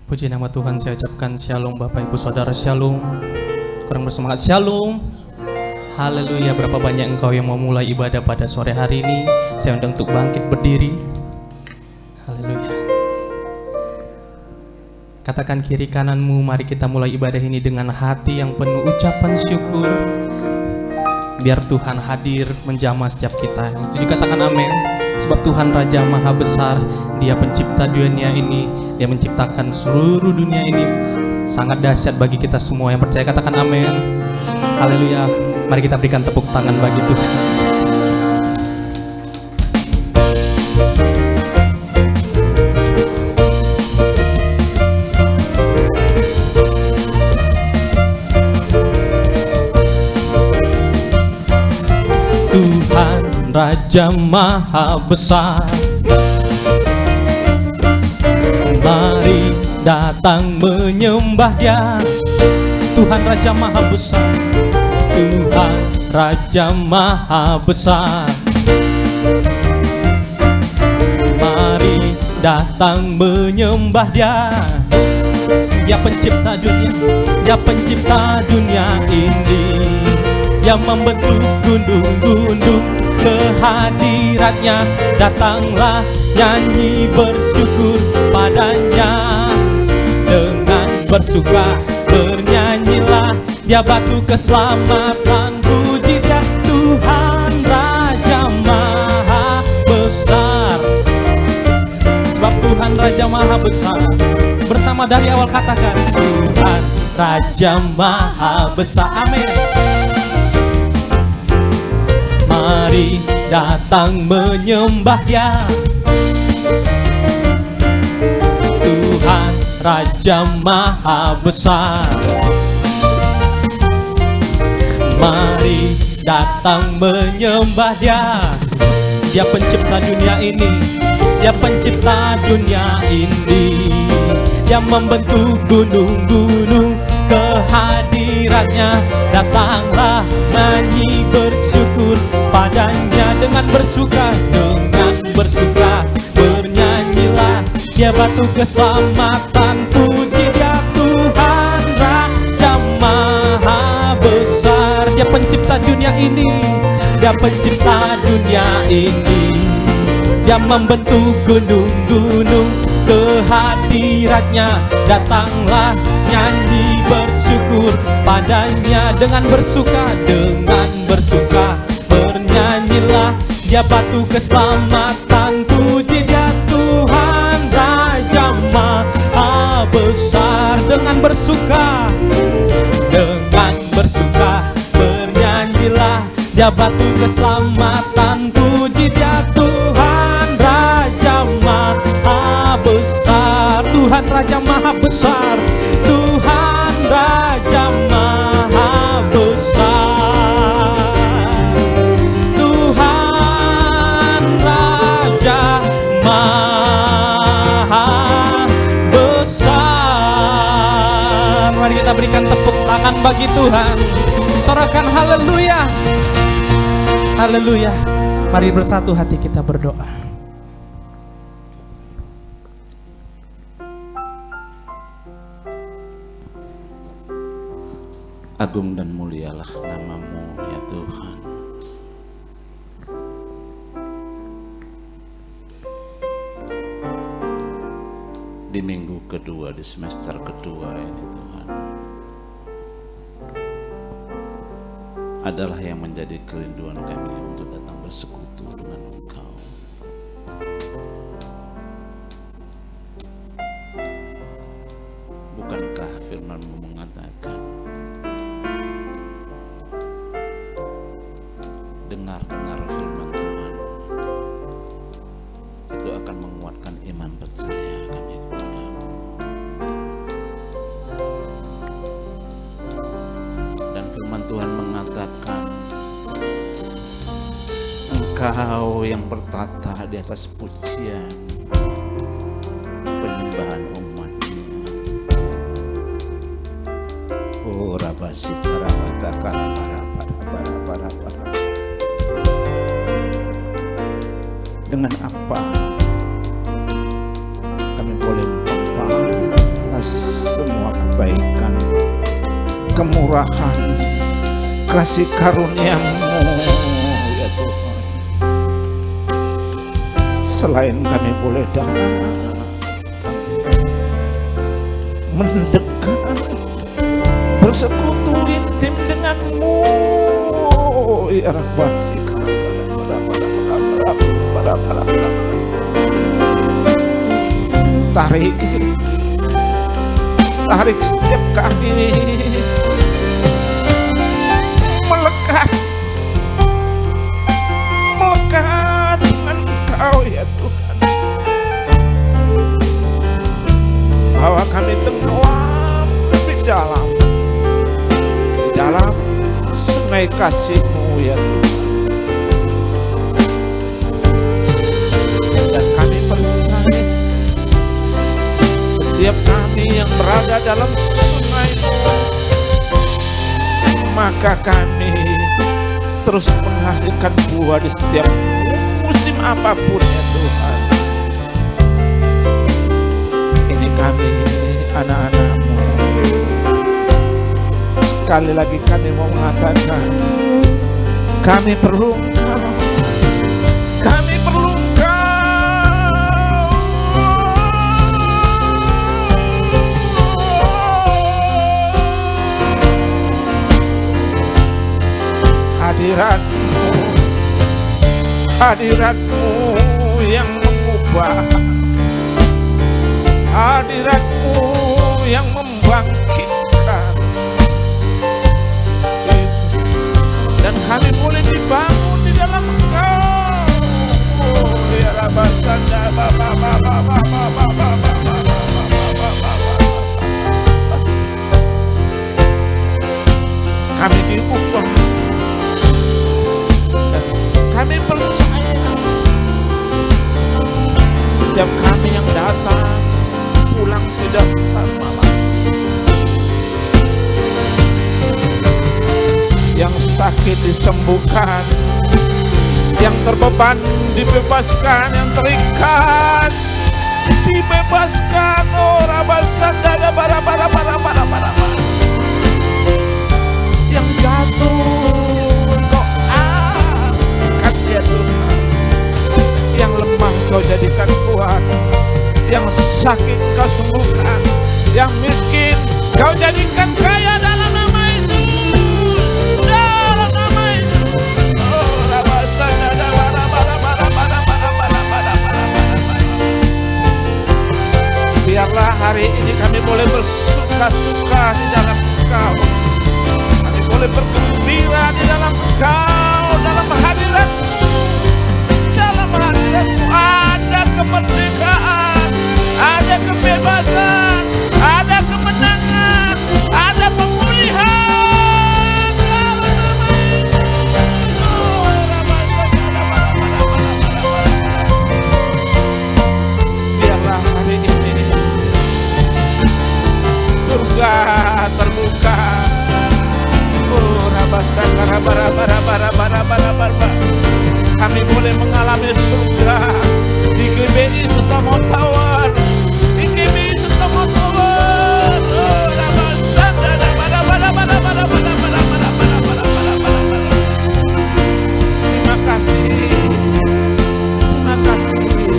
Puji nama Tuhan, saya ucapkan shalom Bapak Ibu Saudara, shalom. Kurang bersemangat, shalom. Haleluya. Berapa banyak engkau yang mau mulai ibadah pada sore hari ini. Saya undang untuk bangkit berdiri. Haleluya. Katakan kiri kananmu, mari kita mulai ibadah ini dengan hati yang penuh ucapan syukur. Biar Tuhan hadir menjamah setiap kita. Jadi katakan amin. Sebab Tuhan Raja Maha Besar, Dia pencipta dunia ini, Dia menciptakan seluruh dunia ini. Sangat dahsyat bagi kita semua yang percaya, katakan amin. Haleluya. Mari kita berikan tepuk tangan bagi Tuhan. Tuhan Raja Maha Besar, mari datang menyembah Dia. Tuhan Raja Maha Besar, Tuhan Raja Maha Besar, mari datang menyembah Dia. Dia pencipta dunia, Dia pencipta dunia ini, yang membentuk gunung-gunung kehadiratnya. Datanglah nyanyi bersyukur padanya, dengan bersuka bernyanyilah. Dia batu keselamatan, puji Dia. Tuhan Raja Maha Besar, sebab Tuhan Raja Maha Besar. Bersama dari awal katakan, Tuhan Raja Maha Besar. Amin. Mari datang menyembah Dia. Tuhan Raja Maha Besar, mari datang menyembah Dia. Dia pencipta dunia ini, Dia pencipta dunia ini, yang membentuk gunung-gunung kehadiratnya. Datanglah nyanyi bersyukur padanya, dengan bersuka bernyanyilah. Dia batu keselamatan, puji Dia. Tuhan Raja Maha Besar, Dia pencipta dunia ini, Dia pencipta dunia ini, yang membentuk gunung-gunung kehadiratnya. Datanglah nyanyi bersyukur padanya, dengan bersuka bernyanyilah. Dia batu keselamatan, puji Dia. Tuhan Raja Maha Besar, dengan bersuka bernyanyilah. Dia batu keselamatan, puji Dia. Tuhan Raja Maha Besar, Tuhan Raja Maha Besar, Tuhan Raja Maha Besar, Tuhan Raja Maha Besar. Mari kita berikan tepuk tangan bagi Tuhan. Sorakan haleluya. Haleluya. Mari bersatu hati kita berdoa. Agung dan mulialah nama-Mu ya Tuhan. Di minggu kedua, di semester kedua ini Tuhan, adalah yang menjadi kerinduan kami untuk datang bersekutu dengan Engkau. Bukankah firman-Mu mengatakan, dengar firman Tuhan, itu akan menguatkan iman percaya kami kepada-Mu. Dan firman Tuhan mengatakan, Engkau yang bertata di atas pujian penyembahan umat-Mu. Oh rabasi para. Dengan apa kami boleh membalas kebaikan, kemurahan, kasih karunia-Mu ya Tuhan. Selain kami boleh datang mendekat, bersekutu intim dengan-Mu ya Rabbi. Tarik setiap kami melekat dengan Engkau ya Tuhan. Bahwa kami tenggelam di dalam sungai kasih-Mu ya Tuhan. Dan kami percaya setiap kami yang berada dalam sungai-Mu, maka kami terus menghasilkan buah di setiap musim apapun ya Tuhan. Ini kami anak-anak-Mu. Sekali lagi kami mau mengatakan, kami perlu Engkau. Kami perlu hadirat-Mu yang mengubah, hadirat-Mu yang membangkitkan, dan kami boleh dibangun di dalam Engkau. Ya Rabasanda kami diubah. Kami percaya setiap kami yang datang pulang tidak sama lagi. Yang sakit disembuhkan, yang terbeban dibebaskan, yang terikat dibebaskan. Oh Rabasanda bara yang jatuh ya Tuhan, yang lemah Kau jadikan kuat, yang sakit Kau sembuhkan, yang miskin Kau jadikan kaya dalam nama Yesus, dalam nama Yesus. Oh Rabasanda biarlah hari ini kami boleh bersuka-suka di dalam Engkau, kami boleh bergembira di dalam Engkau, dalam hadirat-Mu. Dalam hadirat-Mu ada kemerdekaan, ada kebebasan, ada kemenangan, ada pemulihan dalam nama Yesus. Biarlah hari ini surga terbuka. Kami boleh mengalami surga di GBI Sutomo Tower, di GBI Sutomo Tower. Terima kasih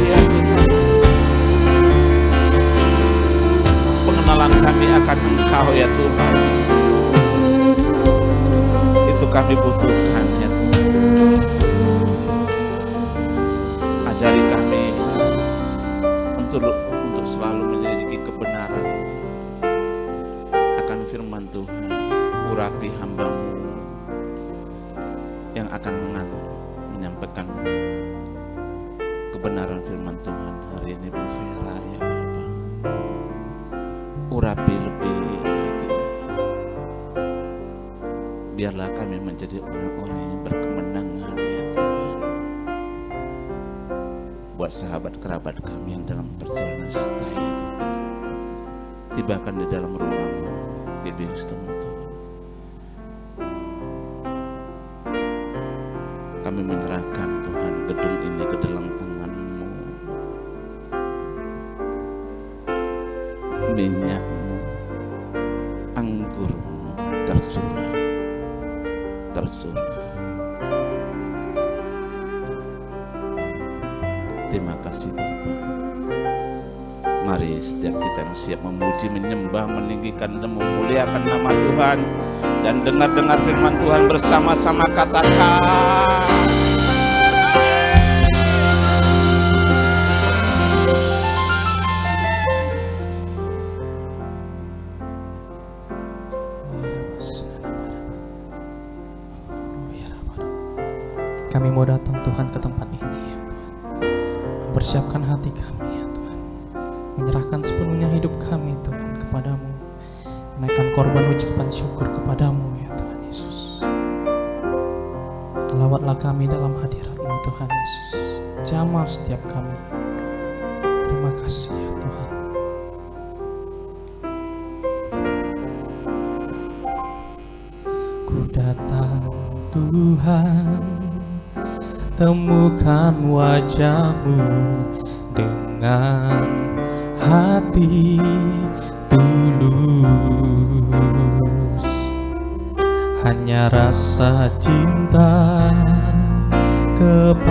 ya Tuhan. Pengenalan kami akan Engkau ya Tuhan, itu kami butuhkan ya Tuhan. Ajari kami untuk selalu menyelidiki kebenaran akan firman Tuhan. Urapi hamba-Mu yang akan menyampaikan kebenaran firman Tuhan hari ini, Bu Vera ya Bapa. Urapi lebih lagi, biarlah kami menjadi orang-orang yang berkemenangan ya Tuhan. Buat sahabat kerabat kami yang dalam perjalanan stay itu, tibakan di dalam rumah-Mu GBI Sutomo Tower. Kami menyerahkan Tuhan gedung ini ke dalam tangan-Mu, minyak-Mu, kasih Bapa. Mari setiap kita yang siap memuji, menyembah, meninggikan dan memuliakan nama Tuhan, dan dengar-dengar firman Tuhan bersama-sama katakan. Kami mau datang Tuhan ke tempat ini ya Tuhan, mempersiapkan hati kami ya Tuhan, menyerahkan sepenuhnya hidup kami Tuhan kepadamu, menaikkan korban ucapan syukur kepadamu ya Tuhan Yesus. Lawatlah kami dalam hadirat-Mu Tuhan Yesus, jamah setiap kami. Terima kasih ya Tuhan. Ku datang Tuhan, temukan wajah-Mu dengan hati tulus. Hanya rasa cinta kepadamu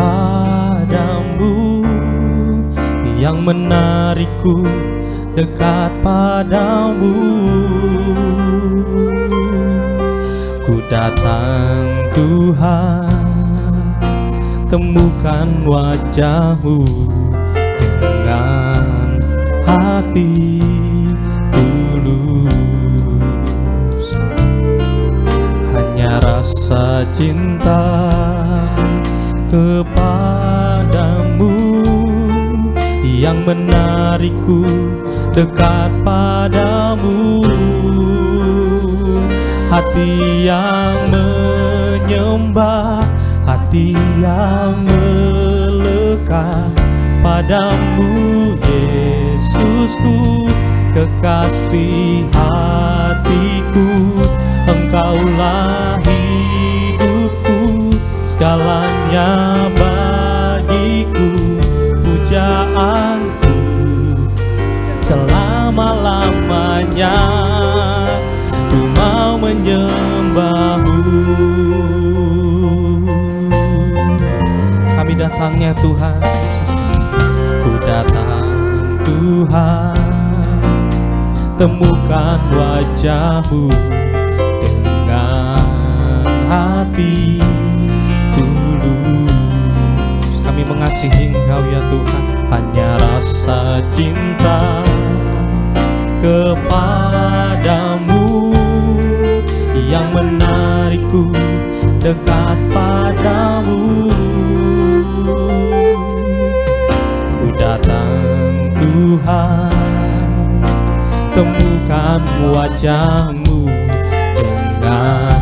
yang menarikku dekat padamu. Ku datang Tuhan, temukan wajah-Mu dengan hati tulus. Hanya rasa cinta kepadamu yang menarikku dekat padamu. Hati yang menyembah, hati yang melekat padamu Yesusku, kekasih hatiku. Engkaulah hidupku, segalanya bagiku, pujaanku selama-lamanya. Ku mau menyembah-Mu. Kami datangnya Tuhan Yesus, ku datang Tuhan, temukan wajah-Mu dengan hati tulus. Kami mengasihi Engkau ya Tuhan, hanya rasa cinta kepadamu yang menarikku dekat padamu. Ku datang Tuhan, temukan wajah-Mu dengan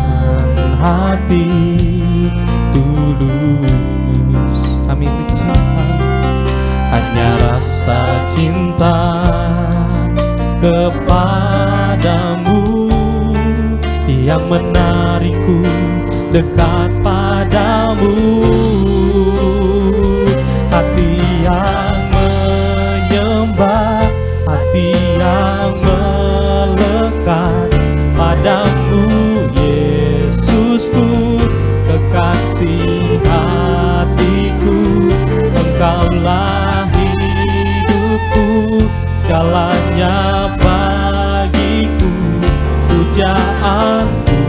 hati tulus. Kami mencinta, hanya rasa cinta kepadamu yang menarikku dekat padamu. Hati yang menyembah, hati yang melekat padamu Yesusku, kekasih hatiku. Engkaulah hidupku, segalanya bagiku, pujaanku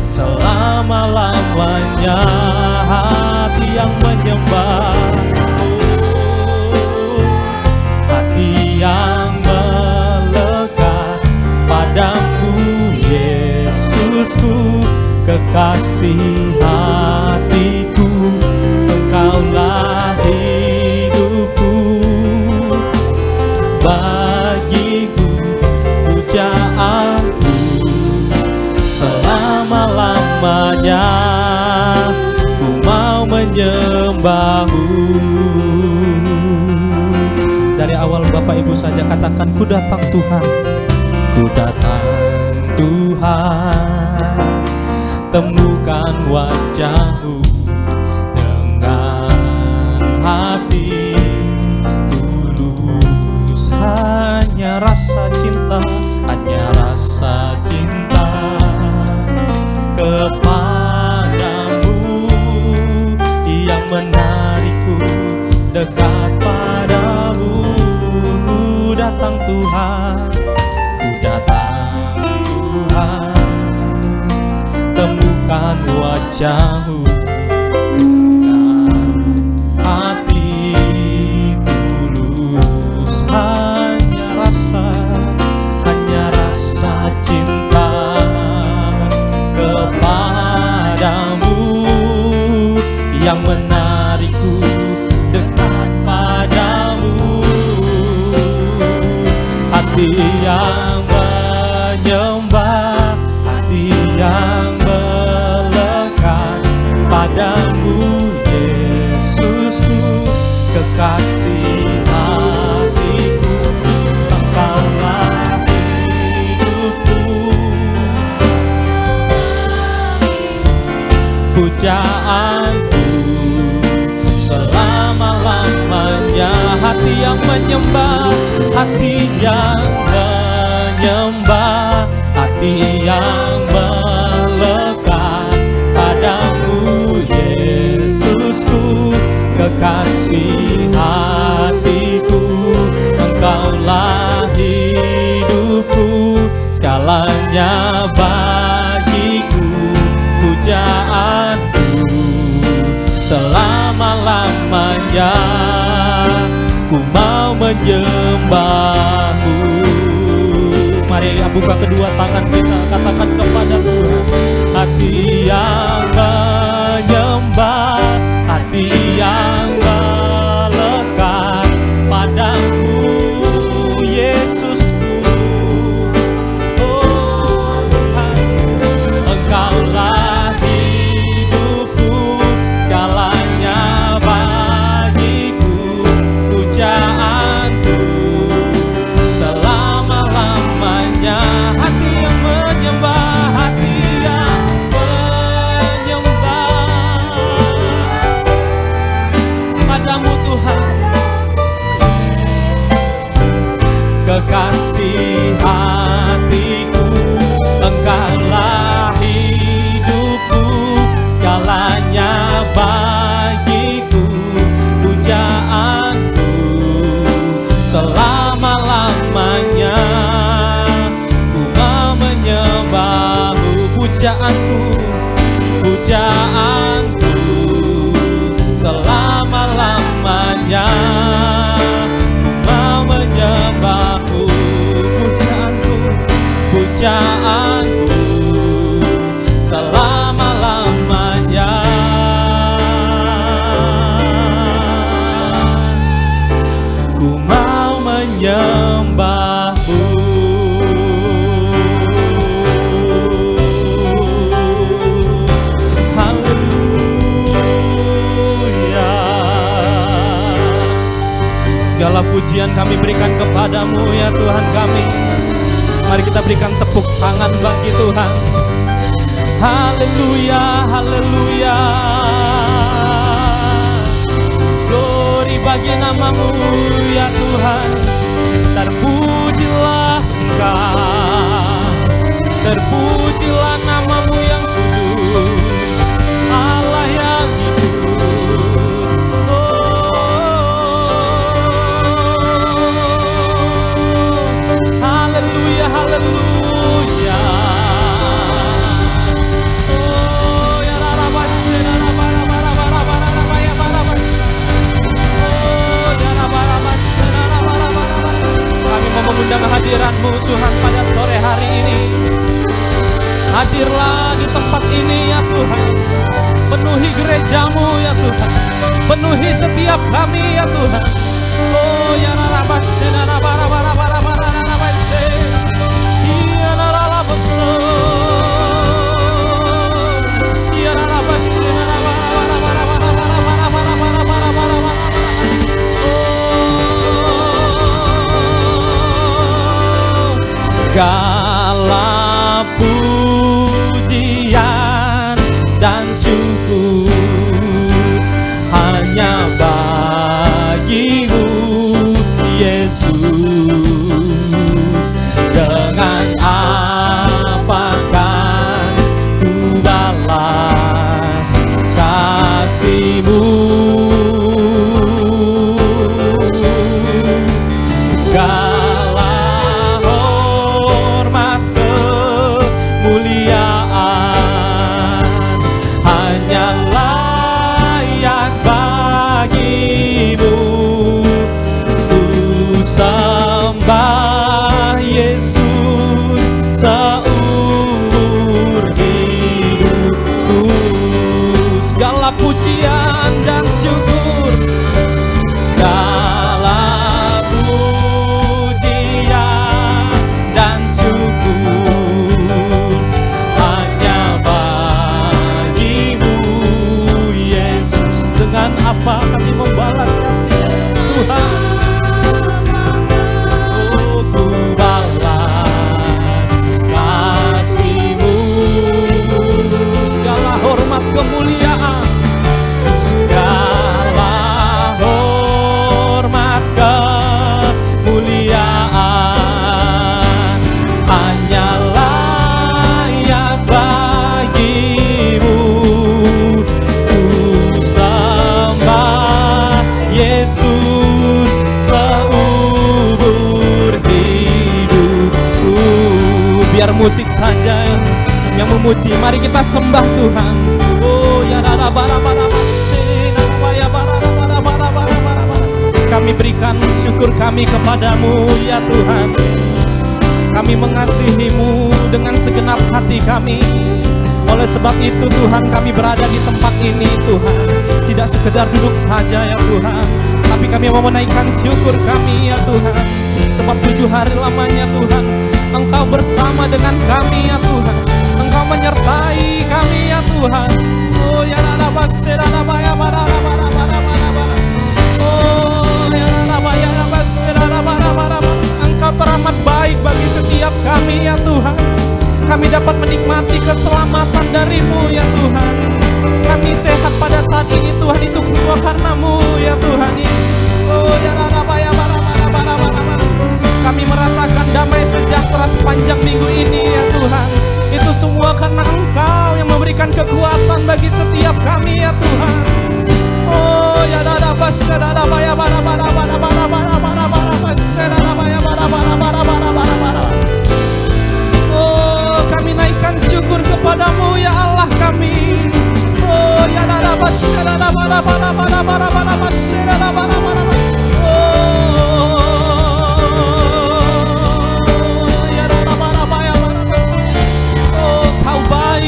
selama-lamanya. Hati yang menyembah, hati yang melekat padamu Yesusku, kekasih hatiku. Engkaulah hidupku, bagiku pujaanku selama-lamanya. Ku mau menyembah-Mu. Dari awal Bapak Ibu saja katakan, ku datang Tuhan, ku datang Tuhan, temukan wajah-Mu dengan hati tulus. Hanya rasa cinta, hanya rasa cinta kepadamu yang menarikku dekat datang Tuhan, ku datang Tuhan, temukan wajah-Mu, hati tulus, hanya rasa cinta kepadamu yang menarikku dekat padamu. Hati yang menyembah, hati yang melekat padamu, Yesusku, kekasih hatiku, Engkaulah hidupku. Pujaanku selama-lamanya, hati yang menyembah, hati yang menyembah, hati yang melekat padamu, Yesusku, kekasih hatiku, Engkaulah hidupku, segalanya bagiku. Pujaanku selama-lamanya, ku mau menyembah-Mu. Mari buka kedua tangan kita, katakan kepada Tuhan, hati yang menyembah, hati yang melekat padamu, Yesusku. Oh Tuhan, Engkaulah hidupku, segalanya bagiku. Pujaanku selama-lamanya, hati yang menyembah, hati yang menyembah padamu Tuhan, kekasih hatiku, Engkaulah hidupku, segalanya bagiku. Pujaanku selama-lamanya, ku mau menyembah-Mu. Pujaanku, pujaanku selama-lamanya, ku mau menyembah-Mu. Pujaanku, pujaanku selama-lamanya, ku mau menyembah-Mu. Haleluya. Segala pujian kami berikan kepadamu ya Tuhan kami. Mari kita berikan tepuk tangan bagi Tuhan. Haleluya, haleluya. Glory bagi nama-Mu ya Tuhan. Terpujilah Engkau, terpujilah nama-Mu yang kudus, Allah yang hidup. Haleluya, haleluya. Oh ya rabasena rabarabarabarabarabaya barabasa. Oh ya rabarabarabasena rabarabarabara. Kami mau mengundang hadirat-Mu Tuhan pada sore hari ini. Hadirlah di tempat ini ya Tuhan. Penuhi gereja-Mu ya Tuhan. Penuhi setiap kami ya Tuhan. Oh ya rabasena rabarabarabarabarabaya. Segala pujian dan syukur hanya bagi-Mu Yesus. Dengan apakah ku balas kasih-Mu? Segala musik saja yang memuji. Mari kita sembah Tuhan. Oh ya bara bara bara kami berikan syukur kami kepadamu ya Tuhan. Kami mengasihimu dengan segenap hati kami. Oleh sebab itu Tuhan, kami berada di tempat ini Tuhan, tidak sekedar duduk saja ya Tuhan, tapi kami mau menaikkan syukur kami ya Tuhan. Sebab 7 hari lamanya Tuhan, Engkau bersama dengan kami ya Tuhan, Engkau menyertai kami ya Tuhan. Oh ya rada basera rada baya bara bara bara bara. Oh ya rada baya basera rada bara bara. Engkau teramat baik bagi setiap kami ya Tuhan. Kami dapat menikmati keselamatan dari-Mu ya Tuhan. Kami sehat pada saat ini Tuhan, itu semua karena-Mu ya Tuhan Yesus. Oh ya rada baya bara bara bara bara. Kami merasakan damai sejahtera sepanjang minggu ini ya Tuhan. Itu semua karena Engkau yang memberikan kekuatan bagi setiap kami ya Tuhan. Oh ya rada basera rada baya bara bara bara bara bara bara bara basera rada baya bara bara bara bara bara bara. Oh kami naikkan syukur kepadamu ya Allah kami. Oh ya rada basera rada bara bara bara bara bara basera rada bara bara.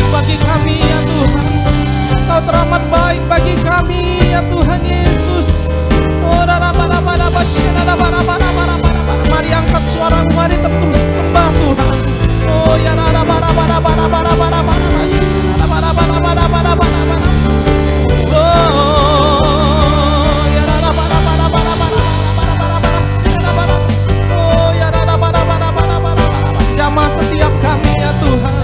Bagi kami ya Tuhan, Kau teramat baik bagi kami ya Tuhan Yesus. Oh mari angkat suara, mari terus sembah Tuhan. Oh ya jamah setiap kami ya Tuhan.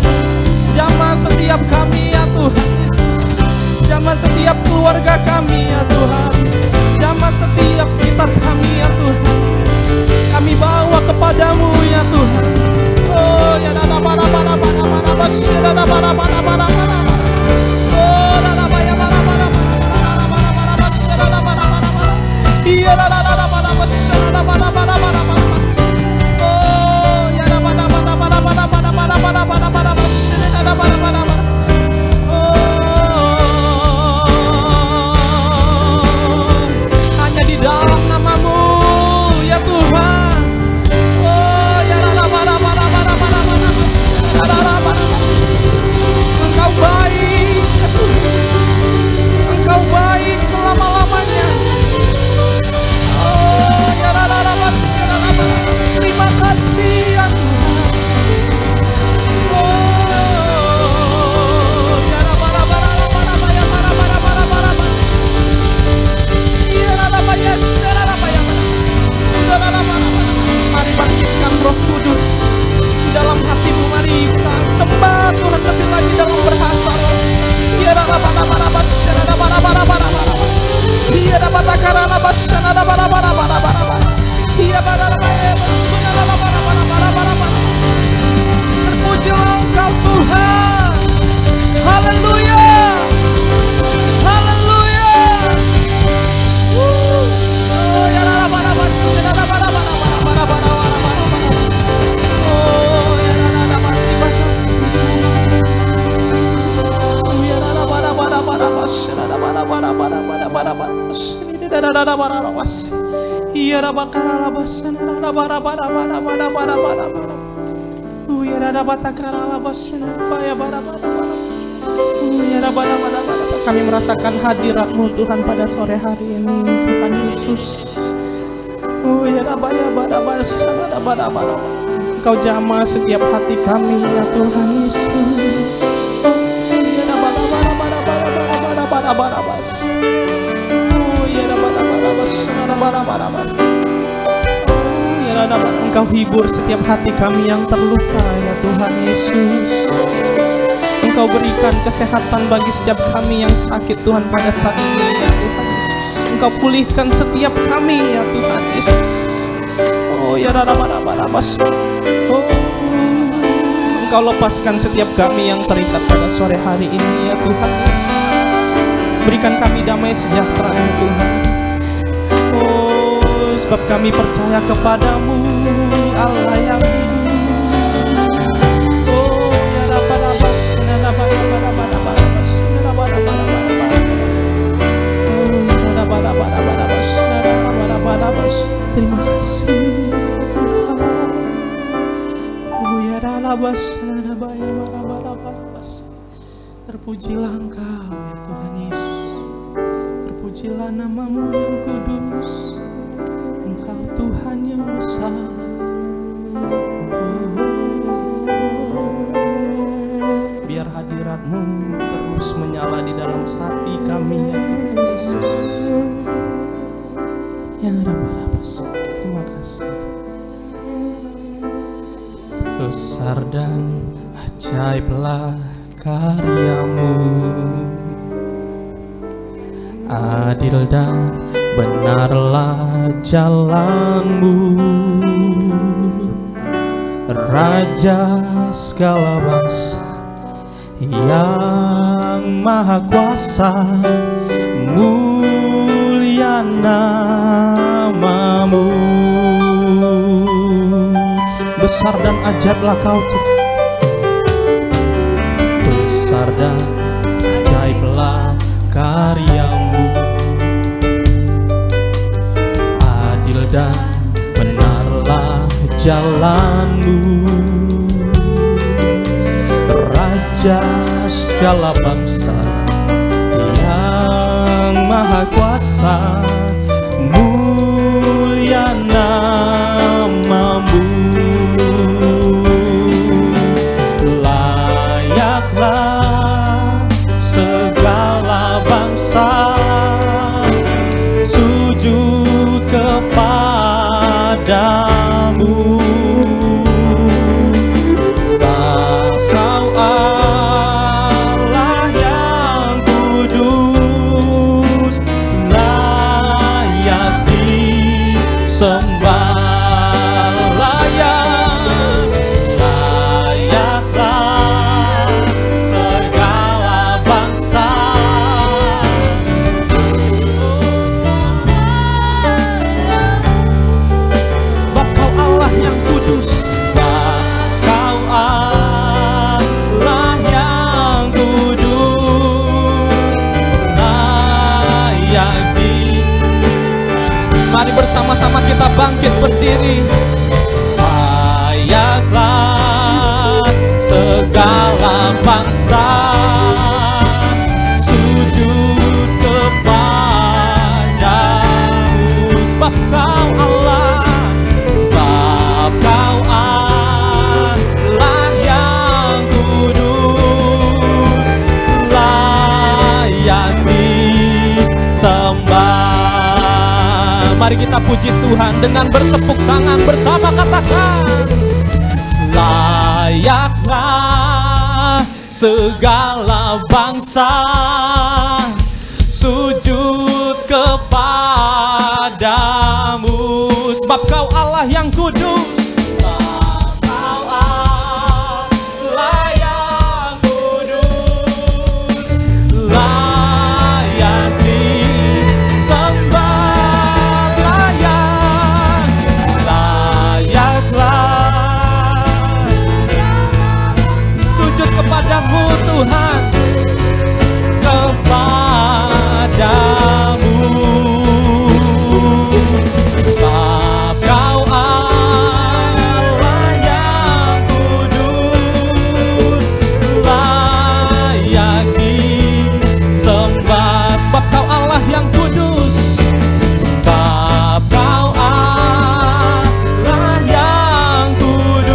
Jamah setiap kami ya Tuhan Yesus. Jamah setiap keluarga kami ya Tuhan. Jamah setiap sekitar kami ya Tuhan. Kami bawa kepadamu ya Tuhan. Oh ya dada bara bara bara bara bas ya dada bara bara bara bara. Oh dada bara bara bara bara bara bara bas ya dada bara bara bara. Iya dada bara bara bas ya dada bara bara bara bara. Oh ya dada bara bara bara bara bara bara bara bara bas. Hanya di dalam nama-Mu ya Tuhan. Oh ya Engkau baik ya Tuhan. Engkau baik selama-lamanya. Oh ya terima kasih ya Tuhan. Mari bangkitkan Roh Kudus di dalam hatimu. Mari kita sembah Tuhan lebih lagi dalam bahasa roh. Dia dapat barabas, dia dapat barabara. Dia dapat karalabas, dia dapat barabara. Dia barabara, dia dapat barabara. Terpujilah Engkau Tuhan. Haleluya. Haleluya. Oh ya barabas, dia dapat barabara. Kami merasakan hadirat-Mu Tuhan pada sore hari ini Tuhan Yesus. Engkau jamah setiap hati kami ya Tuhan Yesus. Engkau hibur setiap hati kami yang terluka ya Tuhan Yesus. Engkau berikan kesehatan bagi setiap kami yang sakit Tuhan pada saat ini ya Tuhan Yesus. Engkau pulihkan setiap kami ya Tuhan Yesus. Oh ya oh, Engkau lepaskan setiap kami yang terikat pada sore hari ini ya Tuhan Yesus. Berikan kami damai sejahtera ya Tuhan. Oh sebab kami percaya kepadamu Allah yang hidup. Terima kasih Tuhan. Terpujilah Engkau ya Tuhan Yesus. Terpujilah nama-Mu yang kudus. Engkau Tuhan yang besar. Biar hadirat-Mu terus menyala di dalam hati kami ya Tuhan Yesus. Ya Rabbas, terima kasih. Besar dan ajaiblah karya-Mu, adil dan benarlah jalan-Mu, Raja segala bangsa yang maha kuasa, mulia nama-Mu. Besar dan ajaiblah Kau Tuhan. Besar dan ajaiblah karya-Mu, adil dan benarlah jalan-Mu, Raja segala bangsa yang maha kuasa, mulia nama-Mu. Layaklah segala bangsa sujud kepadamu, sebab Kau Allah yang kudus, layak disembah. Mari bersama-sama kita bangkit berdiri. Layaklah segala bangsa sujud kepadamu, sebab Kau Allah, sebab Kau Allah yang kudus, layak disembah. Mari kita puji Tuhan dengan bertepuk tangan bersama, katakan, layaklah segala bangsa sujud kepadamu, sebab Kau Allah yang kudus, sebab Kau Allah yang kudus, layak disembah. Kepadamu Tuhan, kepadamu, sebab Kau Allah yang kudus, layak disembah, sebab Kau Allah yang kudus, sebab Kau Allah yang kudus,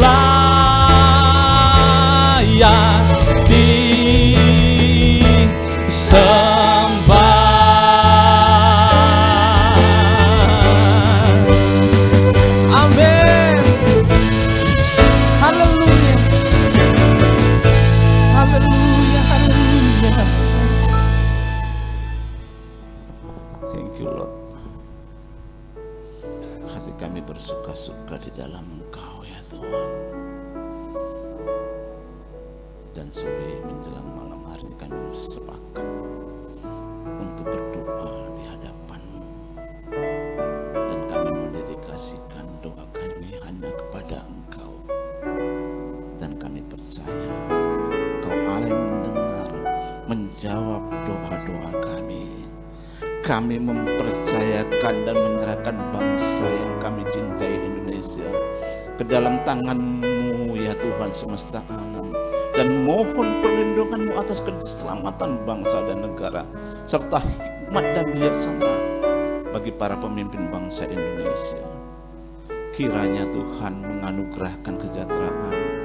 layak disembah. Amin. Haleluya. Haleluya, haleluya. Thank you Lord. Hati kami bersuka-suka di dalam Engkau ya Tuhan. Dan sore menjelang malam hari kami sepakat untuk berdoa di hadapan-Mu, dan kami mendedikasikan doa kami hanya kepada Engkau, dan kami percaya Kau Allah yang mendengar, menjawab doa-doa kami. kami mempercayakan dan menyerahkan bangsa yang kami cintai Indonesia ke dalam tangan-Mu ya Tuhan semesta alam, dan mohon perlindungan-Mu atas keselamatan bangsa dan negara serta hikmat dan bijaksana bagi para pemimpin bangsa Indonesia. Kiranya Tuhan menganugerahkan kesejahteraan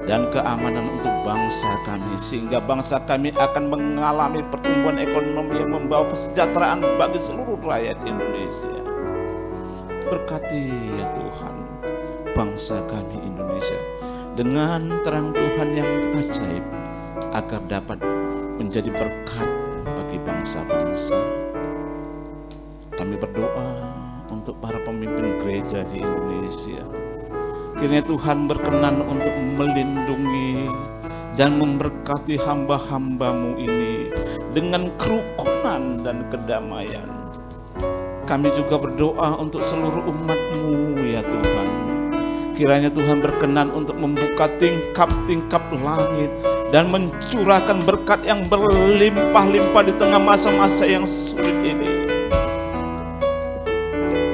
dan keamanan untuk bangsa kami, sehingga bangsa kami akan mengalami pertumbuhan ekonomi yang membawa kesejahteraan bagi seluruh rakyat Indonesia. Berkati ya Tuhan bangsa kami Indonesia dengan terang Tuhan yang ajaib, agar dapat menjadi berkat bagi bangsa-bangsa. Kami berdoa untuk para pemimpin gereja di Indonesia. Kiranya Tuhan berkenan untuk melindungi dan memberkati hamba-hamba-Mu ini dengan kerukunan dan kedamaian. Kami juga berdoa untuk seluruh umat-Mu ya Tuhan. Kiranya Tuhan berkenan untuk membuka tingkap-tingkap langit dan mencurahkan berkat yang berlimpah-limpah di tengah masa-masa yang sulit ini.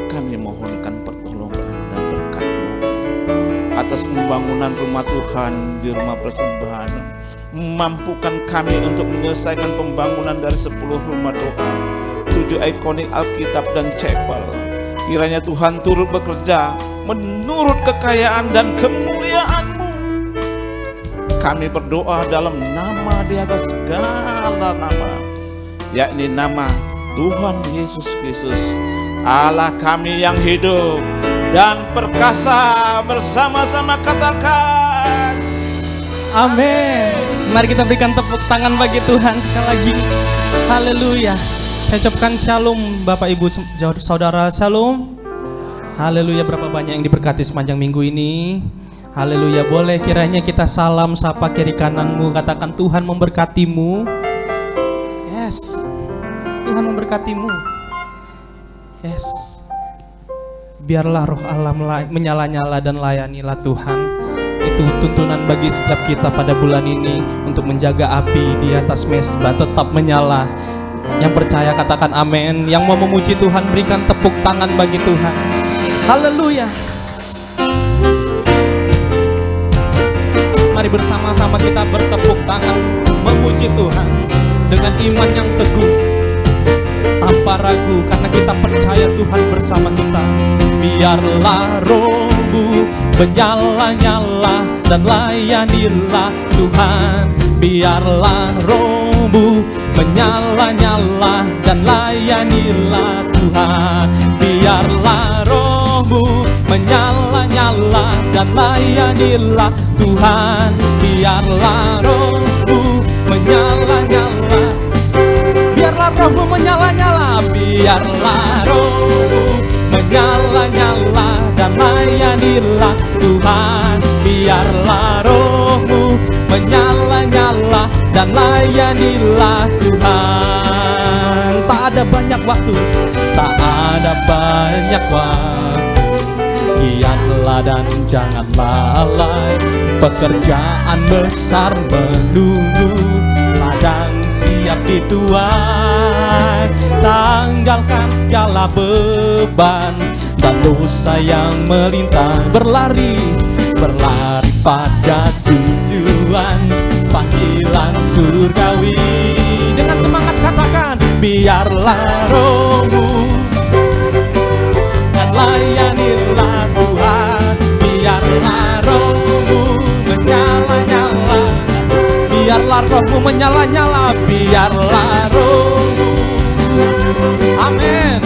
Kami mohonkan pertolongan dan berkat-Mu atas pembangunan rumah Tuhan di rumah persembahan. Mampukan kami untuk menyelesaikan pembangunan dari 10 rumah doa, 7 ikonik Alkitab dan chapel. Kiranya Tuhan turut bekerja menurut kekayaan dan kemuliaan-Mu. Kami berdoa dalam nama di atas segala nama, yakni nama Tuhan Yesus Kristus, Allah kami yang hidup dan perkasa. Bersama-sama katakan Amin. Mari kita berikan tepuk tangan bagi Tuhan sekali lagi. Haleluya. Saya ucapkan shalom Bapak Ibu Saudara, shalom. Haleluya, berapa banyak yang diberkati sepanjang minggu ini. Haleluya, boleh kiranya kita salam sapa kiri kananmu, katakan Tuhan memberkatimu. Yes, Tuhan memberkatimu. Yes, biarlah roh Allah menyala-nyala dan layanilah Tuhan. Itu tuntunan bagi setiap kita pada bulan ini, untuk menjaga api di atas mezbah tetap menyala. Yang percaya katakan amin. Yang mau memuji Tuhan berikan tepuk tangan bagi Tuhan. Haleluya. Mari bersama-sama kita bertepuk tangan memuji Tuhan dengan iman yang teguh, tanpa ragu, karena kita percaya Tuhan bersama kita. Biarlah rohmu menyala-nyala dan layanilah Tuhan. Biarlah rohmu menyala-nyala dan layanilah Tuhan. Biarlah rohmu menyala-nyala dan layanilah Tuhan. Biarlah rohmu menyala-nyala. Biarlah rohmu menyala-nyala. Biarlah rohmu menyala-nyala dan layanilah Tuhan. Biarlah rohmu menyala-nyala dan layanilah Tuhan. Tak ada banyak waktu, tak ada banyak waktu. Giatlah dan jangan lalai, pekerjaan besar menunggu, ladang siap dituai. Tanggalkan segala beban dan dosa yang melintang, berlari pada tujuan panggilan surgawi. Dengan semangat katakan, biarlah rohmu dan layanilah Tuhan. Biarlah rohmu menyala-nyala. Biarlah rohmu menyala-nyala. Biarlah rohmu. Amin.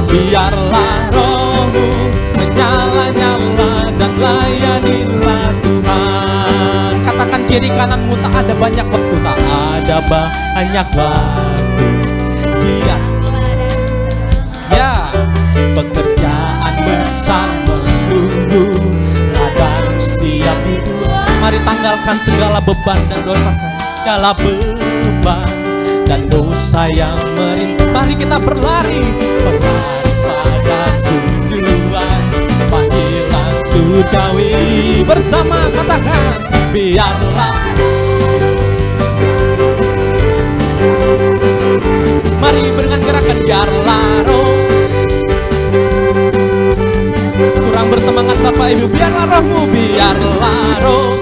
Biarlah rohmu menyala-nyala dan layanilah Tuhan. Katakan kiri kananmu, tak ada banyak waktu, tak ada banyak waktu. Ya, pekerjaan besar menunggu, ladang siap dituai. Mari tanggalkan segala beban dan dosa, segala beban dan dosa yang merintah. Mari kita berlari pada tujuan panggilan surgawi. Bersama katakan, biarlah rohmu, biarlah roh.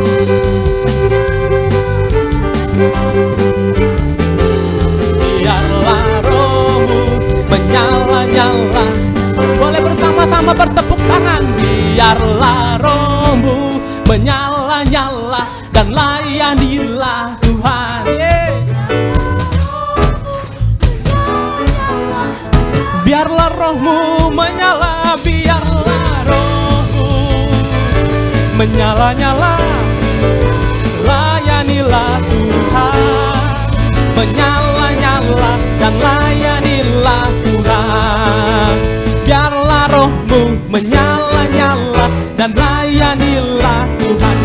Biarlah rohmu menyala-nyala. Boleh bersama-sama bertepuk tangan. Biarlah rohmu menyala-nyala dan layanilah Tuhan. Biarlah rohmu menyala, biarlah rohmu menyala-nyala, layanilah Tuhan. Menyala-nyala dan layanilah Tuhan. Biarlah rohmu menyala-nyala dan layanilah Tuhan.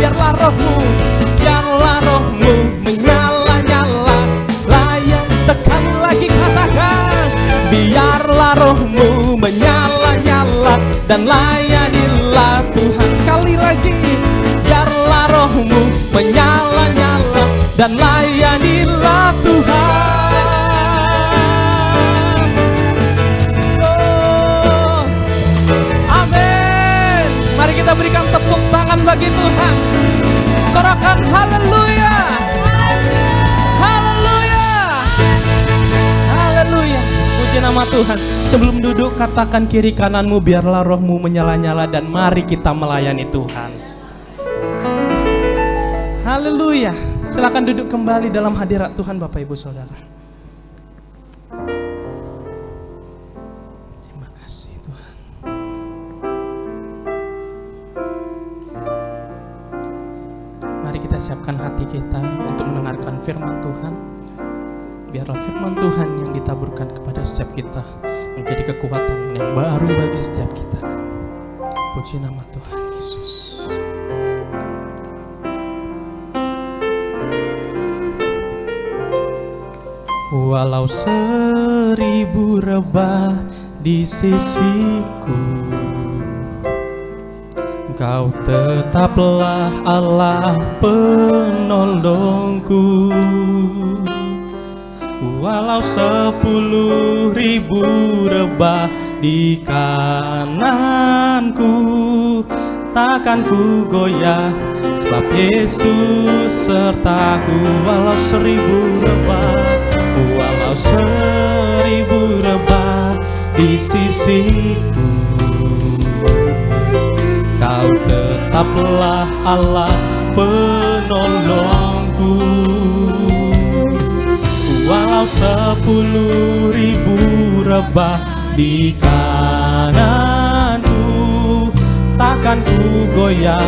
Biarlah rohmu menyala-nyala, layan. Sekali lagi katakan, biarlah rohmu menyala-nyala dan layanilah Tuhan. Sekali lagi, biarlah rohmu menyala-nyala dan layanilah Tuhan. Oh, amin. Mari kita berikan tepuk tangan bagi Tuhan. Sorakan haleluya. Haleluya. Haleluya. Puji nama Tuhan. Sebelum duduk, katakan kiri kananmu, biarlah rohmu menyala-nyala dan mari kita melayani Tuhan. Haleluya. Silakan duduk kembali dalam hadirat Tuhan Bapak Ibu Saudara. Terima kasih Tuhan. Mari kita siapkan hati kita untuk mendengarkan firman Tuhan. Biarlah firman Tuhan yang ditaburkan kepada setiap kita menjadi kekuatan yang baru bagi setiap kita. Puji nama Tuhan Yesus. Walau 1000 rebah di sisiku, Engkau tetaplah Allah penolongku. Walau 10.000 rebah di kananku, takkan ku goyah, sebab Yesus sertaku. Walau 1000 rebah, walau 1000 rebah di sisiku, Kau tetaplah Allah penolongku. Walau 10.000 rebah di kananku, takkan ku goyah,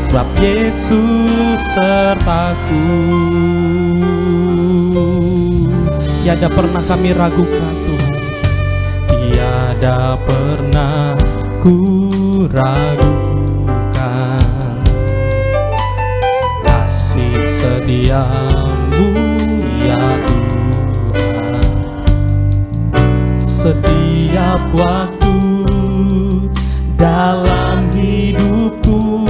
sebab Yesus sertaku. Tiada pernah kami ragukan Tuhan, tiada pernah ku ragukan kasih setiamu ya Tuhan. Setiap waktu dalam hidupku,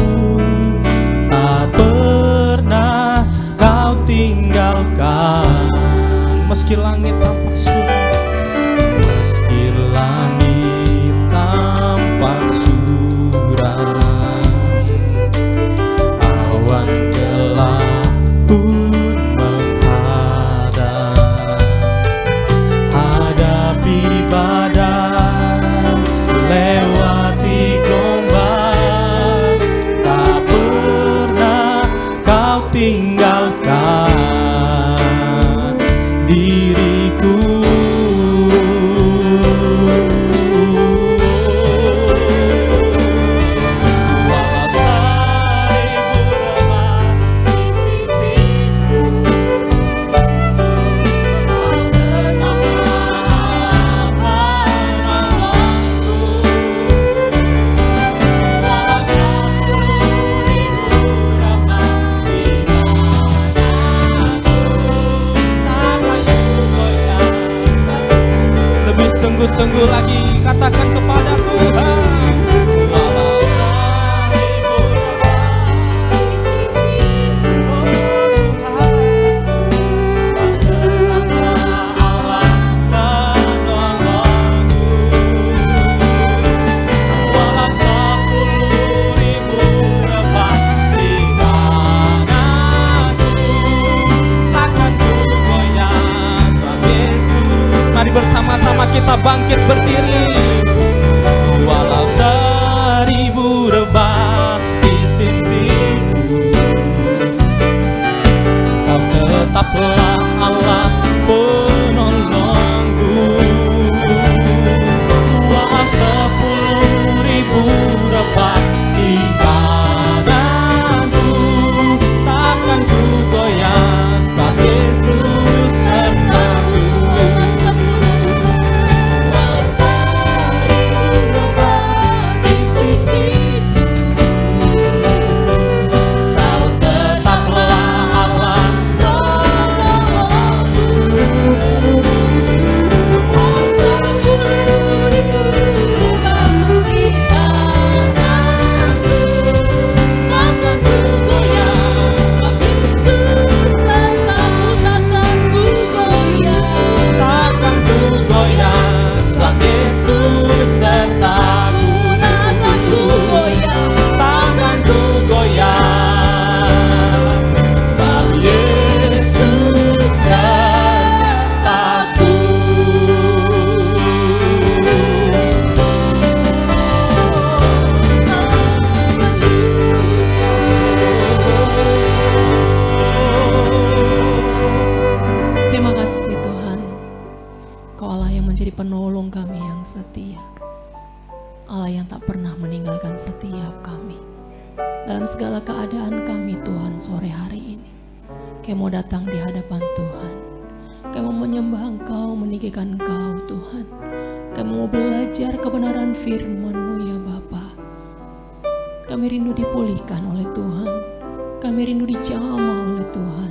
tak pernah Kau tinggalkan. Meski langit tampak suram, meski langit tampak suram, awan gelap pun menghadap, hadapi badai, lewati gelombang, tak pernah Kau tinggalkan diriku. Sungguh-sungguh lagi katakan kepada Tuhan. Walau 10.000 Mari bersama-sama kita bangkit berdiri. Walau 1000 rebah di sisiku, Kau tetaplah Allah penolongku. Walau 10.000 rebah di tanganku, takkan ku goyah sebab Yesus sertaku. Di sisiku, Kau tetaplah Allah takkan ku goyah sebab Yesus sertaku. Takkan ku goyah sebab Yesus sertaku. Terima kasih Tuhan, Kau Allah yang menjadi penolong kami yang setia, Allah yang tak pernah meninggalkan setiap kami. Dalam segala keadaan kami Tuhan, sore hari ini kami mau datang di hadapan Tuhan, kami mau menyembah Engkau, meninggikan Engkau Tuhan. Kami mau belajar kebenaran firman-Mu ya Bapa. Kami rindu dipulihkan oleh Tuhan, kami rindu dijamah oleh Tuhan.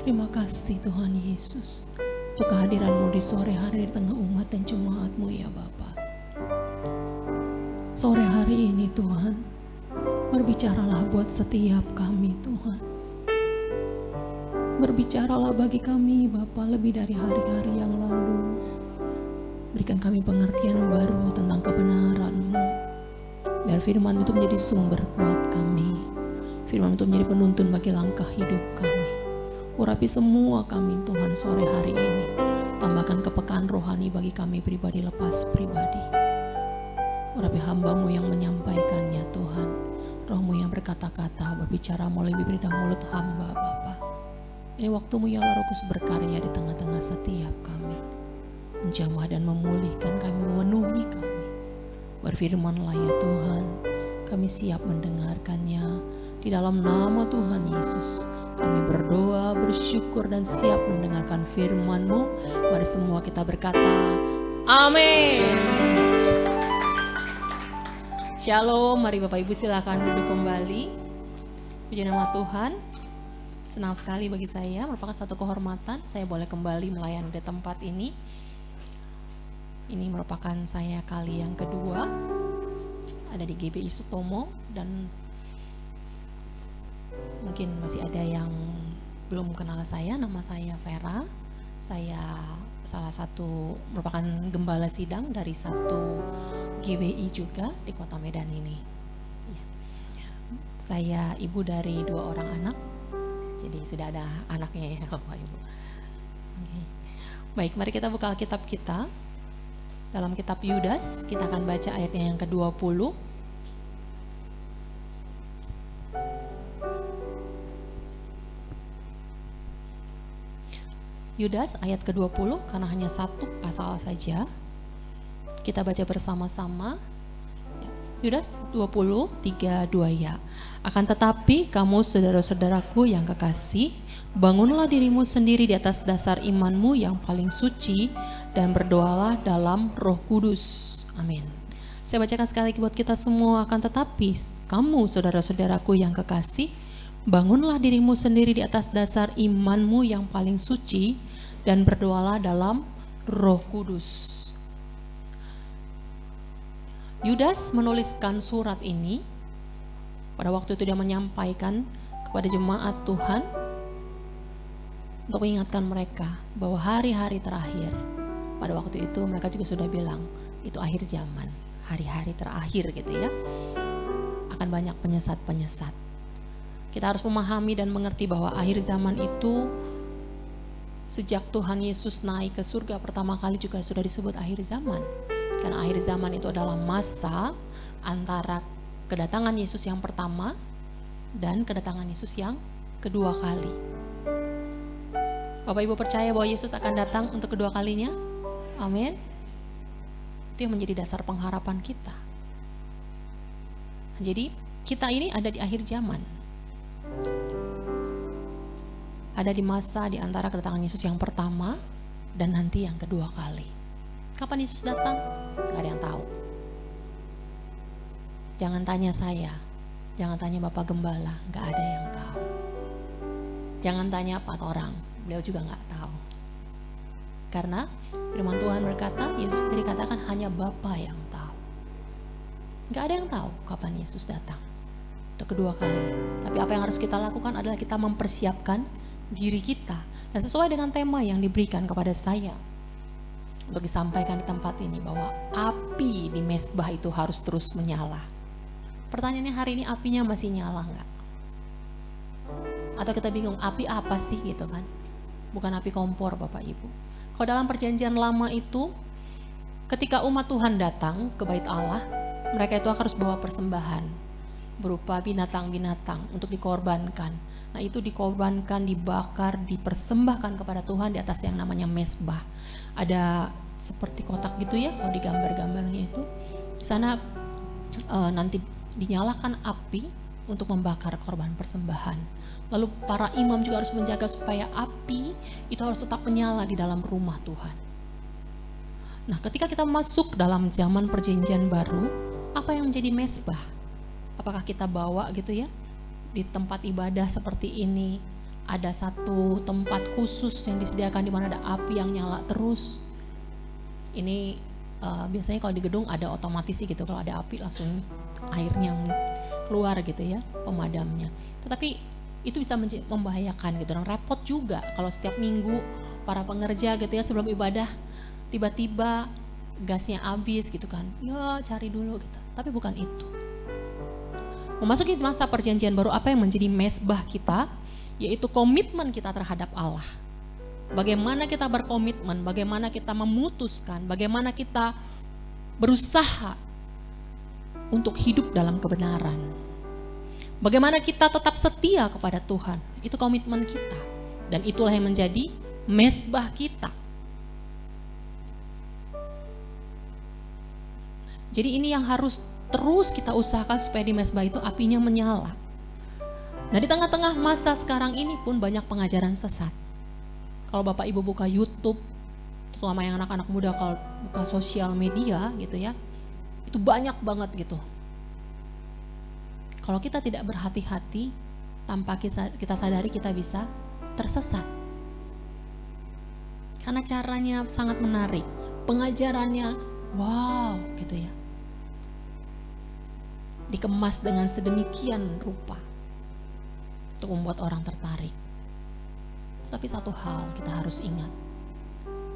Terima kasih Tuhan Yesus untuk kehadiran-Mu di sore hari di tengah umat dan jemaat-Mu ya Bapa. Sore hari ini Tuhan, berbicaralah buat setiap kami Tuhan. Berbicaralah bagi kami Bapa lebih dari hari-hari yang lalu. Berikan kami pengertian yang baru tentang kebenaran-Mu. Biar firman itu menjadi sumber kuat kami. Firman itu menjadi penuntun bagi langkah hidup kami. Urapi semua kami Tuhan sore hari ini. Tambahkan kepekaan rohani bagi kami pribadi lepas pribadi. Urapi hamba-Mu yang menyampaikannya Tuhan. Roh-Mu yang berkata-kata, berbicara melalui bibir dan mulut hamba Bapa. Ini waktu-Mu ya Allah Roh Kudus berkarya di tengah-tengah setiap kami. Menjamah dan memulihkan kami, memenuhi kami. Berfirman-Lah ya Tuhan, kami siap mendengarkannya. Di dalam nama Tuhan Yesus, kami berdoa, bersyukur dan siap mendengarkan firman-Mu. Mari semua kita berkata, amin. Shalom, mari Bapak Ibu silakan duduk kembali. Puji nama Tuhan. Senang sekali bagi saya, merupakan satu kehormatan saya boleh kembali melayani di tempat ini. Ini merupakan saya kali yang kedua ada di GBI Sutomo, dan mungkin masih ada yang belum kenal saya. Nama saya Vera. Saya salah satu merupakan gembala sidang dari satu GBI juga di Kota Medan ini. Saya ibu dari 2 orang anak. Jadi sudah ada anaknya ya Bapak Ibu. Okay. Baik, mari kita buka Alkitab kita. Dalam kitab Yudas, kita akan baca ayatnya yang ke-20. Yudas ayat ke-20, karena hanya satu pasal saja. Kita baca bersama-sama. Yudas 20, 3, 2 ya. Akan tetapi kamu saudara-saudaraku yang kekasih, bangunlah dirimu sendiri di atas dasar imanmu yang paling suci dan berdoalah dalam Roh Kudus. Amin. Saya bacakan sekali lagi buat kita semua. Akan tetapi kamu saudara-saudaraku yang kekasih, bangunlah dirimu sendiri di atas dasar imanmu yang paling suci dan berdoalah dalam Roh Kudus. Yudas menuliskan surat ini pada waktu itu dia menyampaikan kepada jemaat Tuhan untuk mengingatkan mereka bahwa hari-hari terakhir, pada waktu itu mereka juga sudah bilang itu akhir zaman, hari-hari terakhir gitu ya, akan banyak penyesat-penyesat. Kita harus memahami dan mengerti bahwa akhir zaman itu Sejak Tuhan Yesus naik ke surga pertama kali juga sudah disebut akhir zaman. Karena akhir zaman itu adalah masa antara kedatangan Yesus yang pertama dan kedatangan Yesus yang kedua kali. Bapak Ibu percaya bahwa Yesus akan datang untuk kedua kalinya? Amin. Itu yang menjadi dasar pengharapan kita. Jadi kita ini ada di akhir zaman. Ada di masa di antara kedatangan Yesus yang pertama dan nanti yang kedua kali. Kapan Yesus datang? Gak ada yang tahu. Jangan tanya saya, jangan tanya Bapak Gembala, gak ada yang tahu. Jangan tanya Pak Torang, beliau juga gak tahu. Karena firman Tuhan berkata, Yesus dikatakan hanya Bapa yang tahu. Gak ada yang tahu kapan Yesus datang. Itu kedua kali. Tapi apa yang harus kita lakukan adalah kita mempersiapkan diri kita, dan sesuai dengan tema yang diberikan kepada saya untuk disampaikan di tempat ini, bahwa api di mezbah itu harus terus menyala. Pertanyaannya hari ini, apinya masih nyala nggak? Atau kita bingung, api apa sih gitu kan? Bukan api kompor Bapak Ibu. Kalau dalam perjanjian lama itu, ketika umat Tuhan datang ke bait Allah, mereka itu harus bawa persembahan berupa binatang-binatang untuk dikorbankan. Nah itu dikorbankan, dibakar, dipersembahkan kepada Tuhan di atas yang namanya mezbah. Ada seperti kotak gitu ya, kalau di gambar-gambarnya itu. Di sana nanti dinyalakan api untuk membakar korban persembahan. Lalu para imam juga harus menjaga supaya api itu harus tetap menyala di dalam rumah Tuhan. Nah ketika kita masuk dalam zaman perjanjian baru, apa yang menjadi mezbah? Apakah kita bawa gitu ya? Di tempat ibadah seperti ini ada satu tempat khusus yang disediakan di mana ada api yang nyala terus. Ini biasanya kalau di gedung ada otomatis sih gitu, kalau ada api langsung airnya keluar gitu ya, pemadamnya. Tetapi itu bisa membahayakan gitu, dan repot juga kalau setiap minggu para pengerja gitu ya sebelum ibadah tiba-tiba gasnya habis gitu kan, ya cari dulu gitu. Tapi bukan itu. Memasuki masa perjanjian baru, apa yang menjadi mezbah kita? Yaitu komitmen kita terhadap Allah. Bagaimana kita berkomitmen, bagaimana kita memutuskan, bagaimana kita berusaha untuk hidup dalam kebenaran. Bagaimana kita tetap setia kepada Tuhan, itu komitmen kita. Dan itulah yang menjadi mezbah kita. Jadi ini yang harus terus kita usahakan supaya di mezbah itu apinya menyala. Nah di tengah-tengah masa sekarang ini pun banyak pengajaran sesat. Kalau Bapak Ibu buka YouTube, terutama yang anak-anak muda kalau buka sosial media gitu ya, itu banyak banget gitu. Kalau kita tidak berhati-hati, tanpa kita sadari kita bisa tersesat. Karena caranya sangat menarik, pengajarannya wow gitu ya. Dikemas dengan sedemikian rupa untuk membuat orang tertarik. Tapi satu hal kita harus ingat,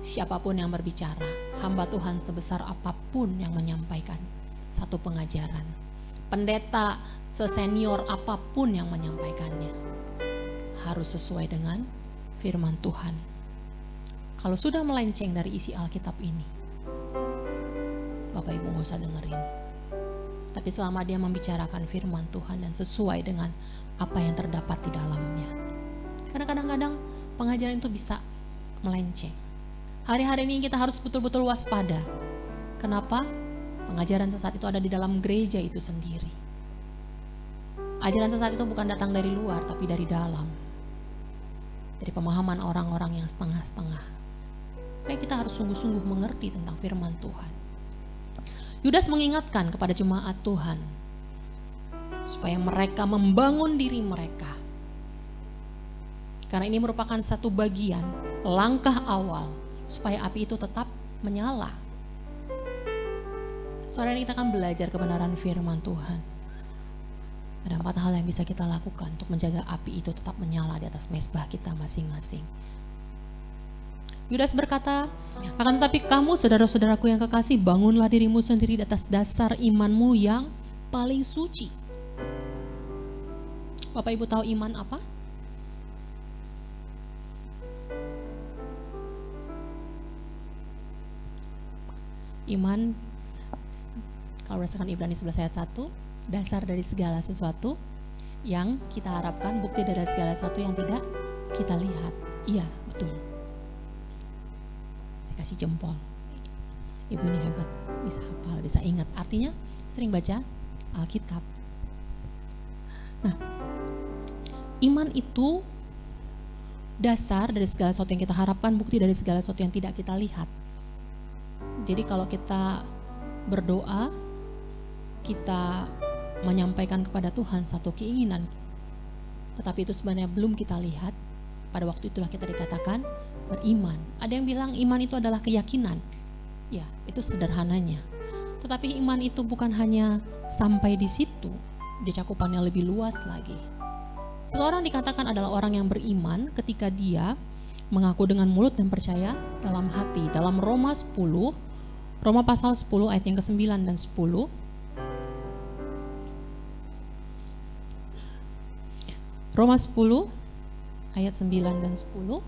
siapapun yang berbicara, hamba Tuhan sebesar apapun yang menyampaikan satu pengajaran, pendeta sesenior apapun yang menyampaikannya, harus sesuai dengan firman Tuhan. Kalau sudah melenceng dari isi Alkitab ini, Bapak Ibu gak usah dengerin. Tapi selama dia membicarakan firman Tuhan dan sesuai dengan apa yang terdapat di dalamnya. Karena kadang-kadang pengajaran itu bisa melenceng. Hari-hari ini kita harus betul-betul waspada. Kenapa? Pengajaran sesat itu ada di dalam gereja itu sendiri. Ajaran sesat itu bukan datang dari luar, tapi dari dalam. Dari pemahaman orang-orang yang setengah-setengah. Kayak kita harus sungguh-sungguh mengerti tentang firman Tuhan. Yudas mengingatkan kepada jemaat Tuhan supaya mereka membangun diri mereka. Karena ini merupakan satu bagian, langkah awal supaya api itu tetap menyala. Saudara, kita akan belajar kebenaran firman Tuhan. Ada 4 hal yang bisa kita lakukan untuk menjaga api itu tetap menyala di atas mezbah kita masing-masing. Yudas berkata, akan tetapi kamu saudara-saudaraku yang kekasih, bangunlah dirimu sendiri di atas dasar imanmu yang paling suci. Bapak Ibu tahu iman apa? Iman, kalau berdasarkan Ibrani 11 ayat 1, dasar dari segala sesuatu yang kita harapkan, bukti dari segala sesuatu yang tidak kita lihat. Iya, betul. Saya kasih jempol. Ibu ini hebat, bisa hafal, bisa ingat. Artinya sering baca Alkitab. Nah, iman itu dasar dari segala sesuatu yang kita harapkan, bukti dari segala sesuatu yang tidak kita lihat. Jadi kalau kita berdoa, kita menyampaikan kepada Tuhan satu keinginan, tetapi itu sebenarnya belum kita lihat, pada waktu itulah kita dikatakan beriman. Ada yang bilang iman itu adalah keyakinan. Ya, itu sederhananya. Tetapi iman itu bukan hanya sampai di situ, dia cakupannya lebih luas lagi. Seseorang dikatakan adalah orang yang beriman ketika dia mengaku dengan mulut dan percaya dalam hati. Dalam Roma pasal 10 ayat yang ke-9 dan 10. Roma 10 ayat 9 dan 10.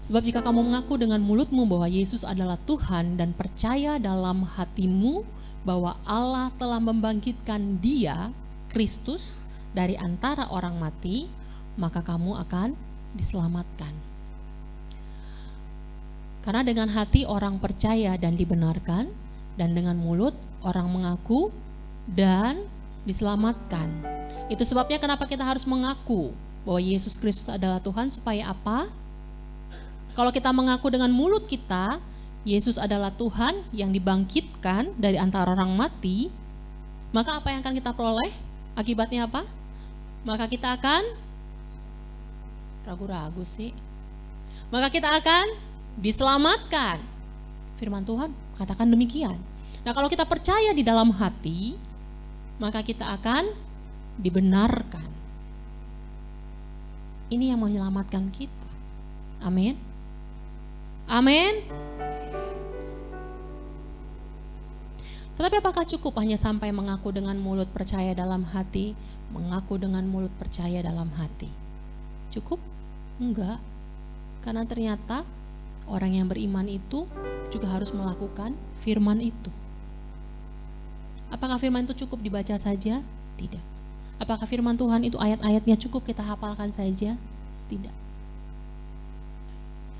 Sebab jika kamu mengaku dengan mulutmu bahwa Yesus adalah Tuhan dan percaya dalam hatimu bahwa Allah telah membangkitkan Dia, Kristus, dari antara orang mati, maka kamu akan diselamatkan. Karena dengan hati orang percaya dan dibenarkan, dan dengan mulut orang mengaku dan diselamatkan. Itu sebabnya kenapa kita harus mengaku bahwa Yesus Kristus adalah Tuhan, supaya apa? Kalau kita mengaku dengan mulut kita, Yesus adalah Tuhan yang dibangkitkan dari antara orang mati, maka apa yang akan kita peroleh? Akibatnya apa? Maka kita akan ragu-ragu sih. Maka kita akan diselamatkan. Firman Tuhan katakan demikian. Nah, kalau kita percaya di dalam hati, maka kita akan dibenarkan. Ini yang menyelamatkan kita. Amin. Amin. Tetapi apakah cukup hanya sampai mengaku dengan mulut percaya dalam hati? Mengaku dengan mulut percaya dalam hati. Cukup? Enggak. Karena ternyata orang yang beriman itu juga harus melakukan firman itu. Apakah firman itu cukup dibaca saja? Tidak. Apakah firman Tuhan itu ayat-ayatnya cukup kita hafalkan saja? Tidak.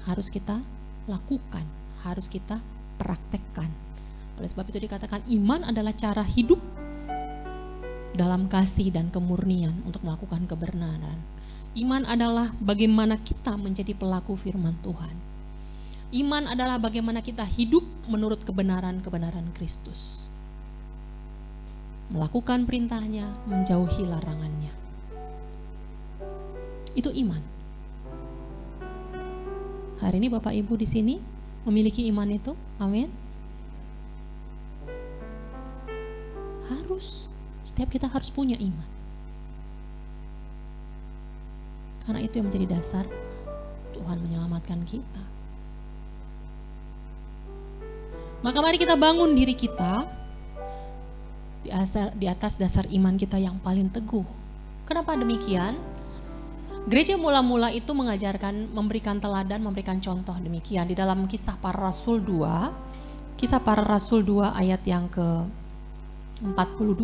Harus kita lakukan, harus kita praktekkan. Oleh sebab itu dikatakan iman adalah cara hidup dalam kasih dan kemurnian untuk melakukan kebenaran. Iman adalah bagaimana kita menjadi pelaku firman Tuhan. Iman adalah bagaimana kita hidup menurut kebenaran-kebenaran Kristus. Melakukan perintahnya, menjauhi larangannya. Itu iman. Hari ini Bapak Ibu di sini memiliki iman itu, amin. Harus, setiap kita harus punya iman. Karena itu yang menjadi dasar Tuhan menyelamatkan kita. Maka mari kita bangun diri kita di atas dasar iman kita yang paling teguh. Kenapa demikian? Gereja mula-mula itu mengajarkan, memberikan teladan, memberikan contoh demikian. Di dalam Kisah Para Rasul 2, Kisah Para Rasul 2 ayat yang ke-42,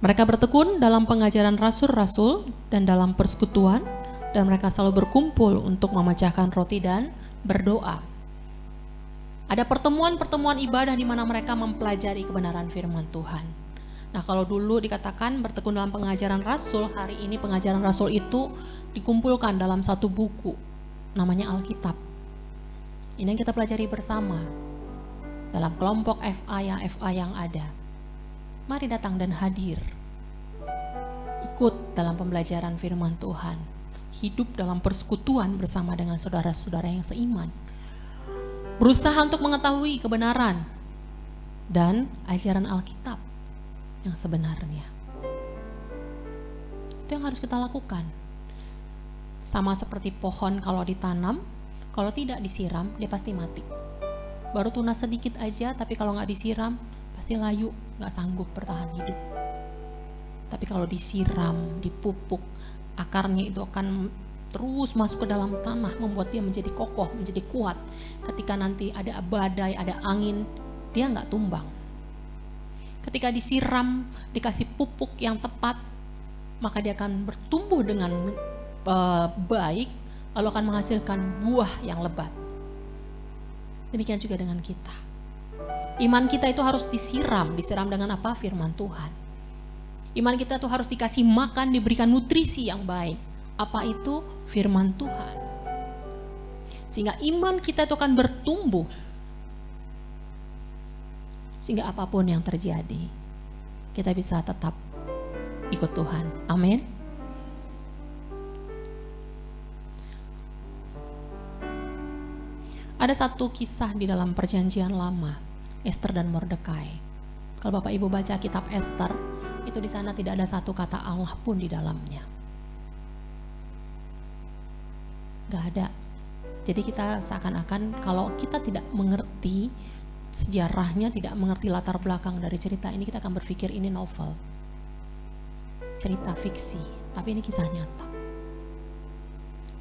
mereka bertekun dalam pengajaran rasul-rasul dan dalam persekutuan, dan mereka selalu berkumpul untuk memecahkan roti dan berdoa. Ada pertemuan-pertemuan ibadah di mana mereka mempelajari kebenaran firman Tuhan. Nah, kalau dulu dikatakan bertekun dalam pengajaran rasul, hari ini pengajaran rasul itu dikumpulkan dalam satu buku, namanya Alkitab. Ini yang kita pelajari bersama dalam kelompok FA yang ada. Mari datang dan hadir. Ikut dalam pembelajaran firman Tuhan. Hidup dalam persekutuan bersama dengan saudara-saudara yang seiman. Berusaha untuk mengetahui kebenaran dan ajaran Alkitab yang sebenarnya. Itu yang harus kita lakukan. Sama seperti pohon kalau ditanam, kalau tidak disiram, dia pasti mati. Baru tunas sedikit aja, tapi kalau nggak disiram, pasti layu, nggak sanggup bertahan hidup. Tapi kalau disiram, dipupuk, akarnya itu akan terus masuk ke dalam tanah, membuat dia menjadi kokoh, menjadi kuat. Ketika nanti ada badai, ada angin, dia nggak tumbang. Ketika disiram, dikasih pupuk yang tepat, maka dia akan bertumbuh dengan baik, lalu akan menghasilkan buah yang lebat. Demikian juga dengan kita. Iman kita itu harus disiram dengan apa? Firman Tuhan. Iman kita itu harus dikasih makan, diberikan nutrisi yang baik. Apa itu? Firman Tuhan. Sehingga iman kita itu akan bertumbuh. Sehingga apapun yang terjadi, kita bisa tetap ikut Tuhan. Amin. Ada satu kisah di dalam Perjanjian Lama, Ester dan Mordekai. Kalau Bapak Ibu baca kitab Ester, itu di sana tidak ada satu kata Allah pun di dalamnya. Gak ada. Jadi kita seakan-akan kalau kita tidak mengerti sejarahnya, tidak mengerti latar belakang dari cerita ini, kita akan berpikir ini novel, cerita fiksi, tapi ini kisah nyata.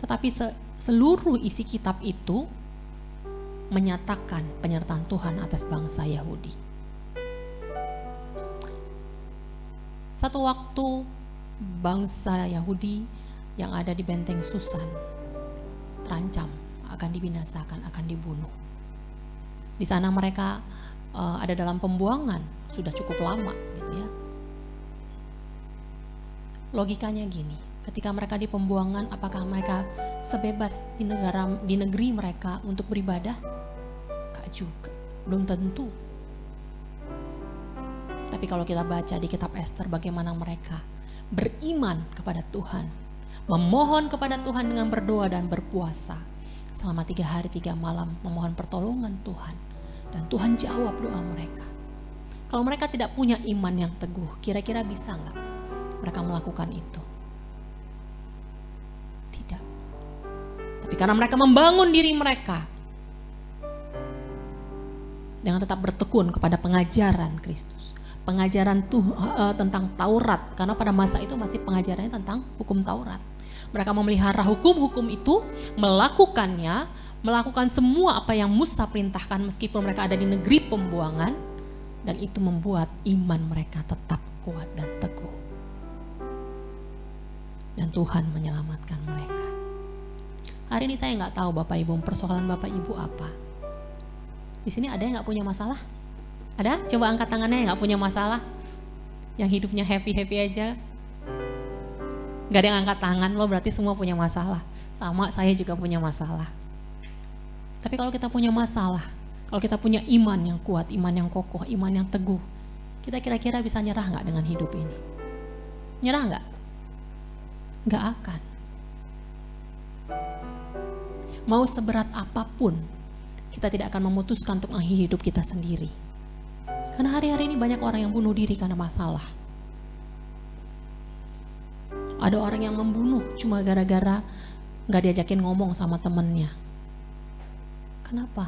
Tetapi seluruh isi kitab itu menyatakan penyertaan Tuhan atas bangsa Yahudi. Satu waktu bangsa Yahudi yang ada di benteng Susan terancam akan dibinasakan, akan dibunuh. Di sana mereka ada dalam pembuangan sudah cukup lama gitu ya. Logikanya gini, ketika mereka di pembuangan, apakah mereka sebebas di negeri mereka untuk beribadah? Gak juga, belum tentu. Tapi kalau kita baca di kitab Ester bagaimana mereka beriman kepada Tuhan, memohon kepada Tuhan dengan berdoa dan berpuasa selama 3 hari 3 malam, memohon pertolongan Tuhan, dan Tuhan jawab doa mereka. Kalau mereka tidak punya iman yang teguh, kira-kira bisa nggak mereka melakukan itu? Tidak. Tapi karena mereka membangun diri mereka dengan tetap bertekun kepada pengajaran Kristus, pengajaran tentang Taurat, karena pada masa itu masih pengajarannya tentang hukum Taurat. Mereka memelihara hukum-hukum itu, melakukan semua apa yang Musa perintahkan meskipun mereka ada di negeri pembuangan, dan itu membuat iman mereka tetap kuat dan teguh. Dan Tuhan menyelamatkan mereka. Hari ini saya nggak tahu Bapak Ibu, persoalan Bapak Ibu apa. Di sini ada yang nggak punya masalah? Ada? Coba angkat tangannya yang nggak punya masalah, yang hidupnya happy-happy aja. Gak ada yang angkat tangan, lo berarti semua punya masalah. Sama, saya juga punya masalah. Tapi kalau kita punya masalah, kalau kita punya iman yang kuat, iman yang kokoh, iman yang teguh, kita kira-kira bisa nyerah gak dengan hidup ini? Nyerah gak? Gak akan. Mau seberat apapun, kita tidak akan memutuskan untuk mengakhiri hidup kita sendiri. Karena hari-hari ini banyak orang yang bunuh diri karena masalah. Ada orang yang membunuh cuma gara-gara gak diajakin ngomong sama temennya. Kenapa?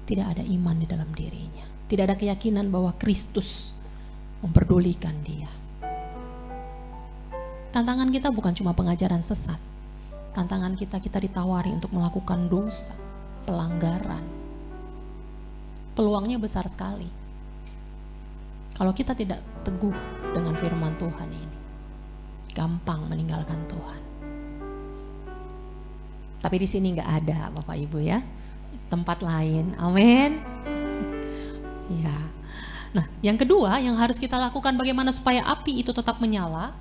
Tidak ada iman di dalam dirinya. Tidak ada keyakinan bahwa Kristus memperdulikan dia. Tantangan kita bukan cuma pengajaran sesat. Tantangan kita ditawari untuk melakukan dosa, pelanggaran. Peluangnya besar sekali. Kalau kita tidak teguh dengan firman Tuhan ini, gampang meninggalkan Tuhan. Tapi di sini nggak ada Bapak Ibu ya, tempat lain. Amin. Ya. Nah, yang kedua yang harus kita lakukan bagaimana supaya api itu tetap menyala.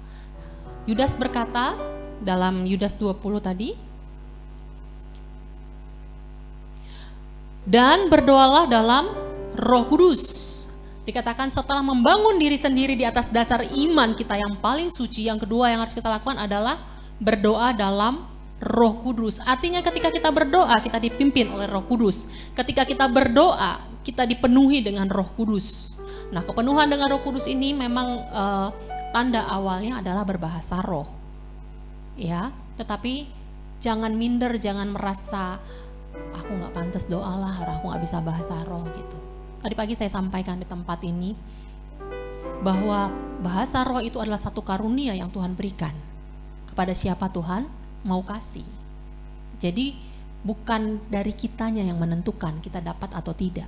Yudas berkata dalam Yudas 20 tadi, dan berdoalah dalam Roh Kudus. Dikatakan setelah membangun diri sendiri di atas dasar iman kita yang paling suci, yang kedua yang harus kita lakukan adalah berdoa dalam Roh Kudus. Artinya ketika kita berdoa, kita dipimpin oleh Roh Kudus. Ketika kita berdoa, kita dipenuhi dengan Roh Kudus. Nah, kepenuhan dengan Roh Kudus ini memang tanda awalnya adalah berbahasa roh. Ya, tetapi jangan minder, jangan merasa aku nggak pantas doa lah, aku nggak bisa bahasa roh gitu. Tadi pagi saya sampaikan di tempat ini bahwa bahasa roh itu adalah satu karunia yang Tuhan berikan kepada siapa Tuhan mau kasih. Jadi bukan dari kitanya yang menentukan kita dapat atau tidak,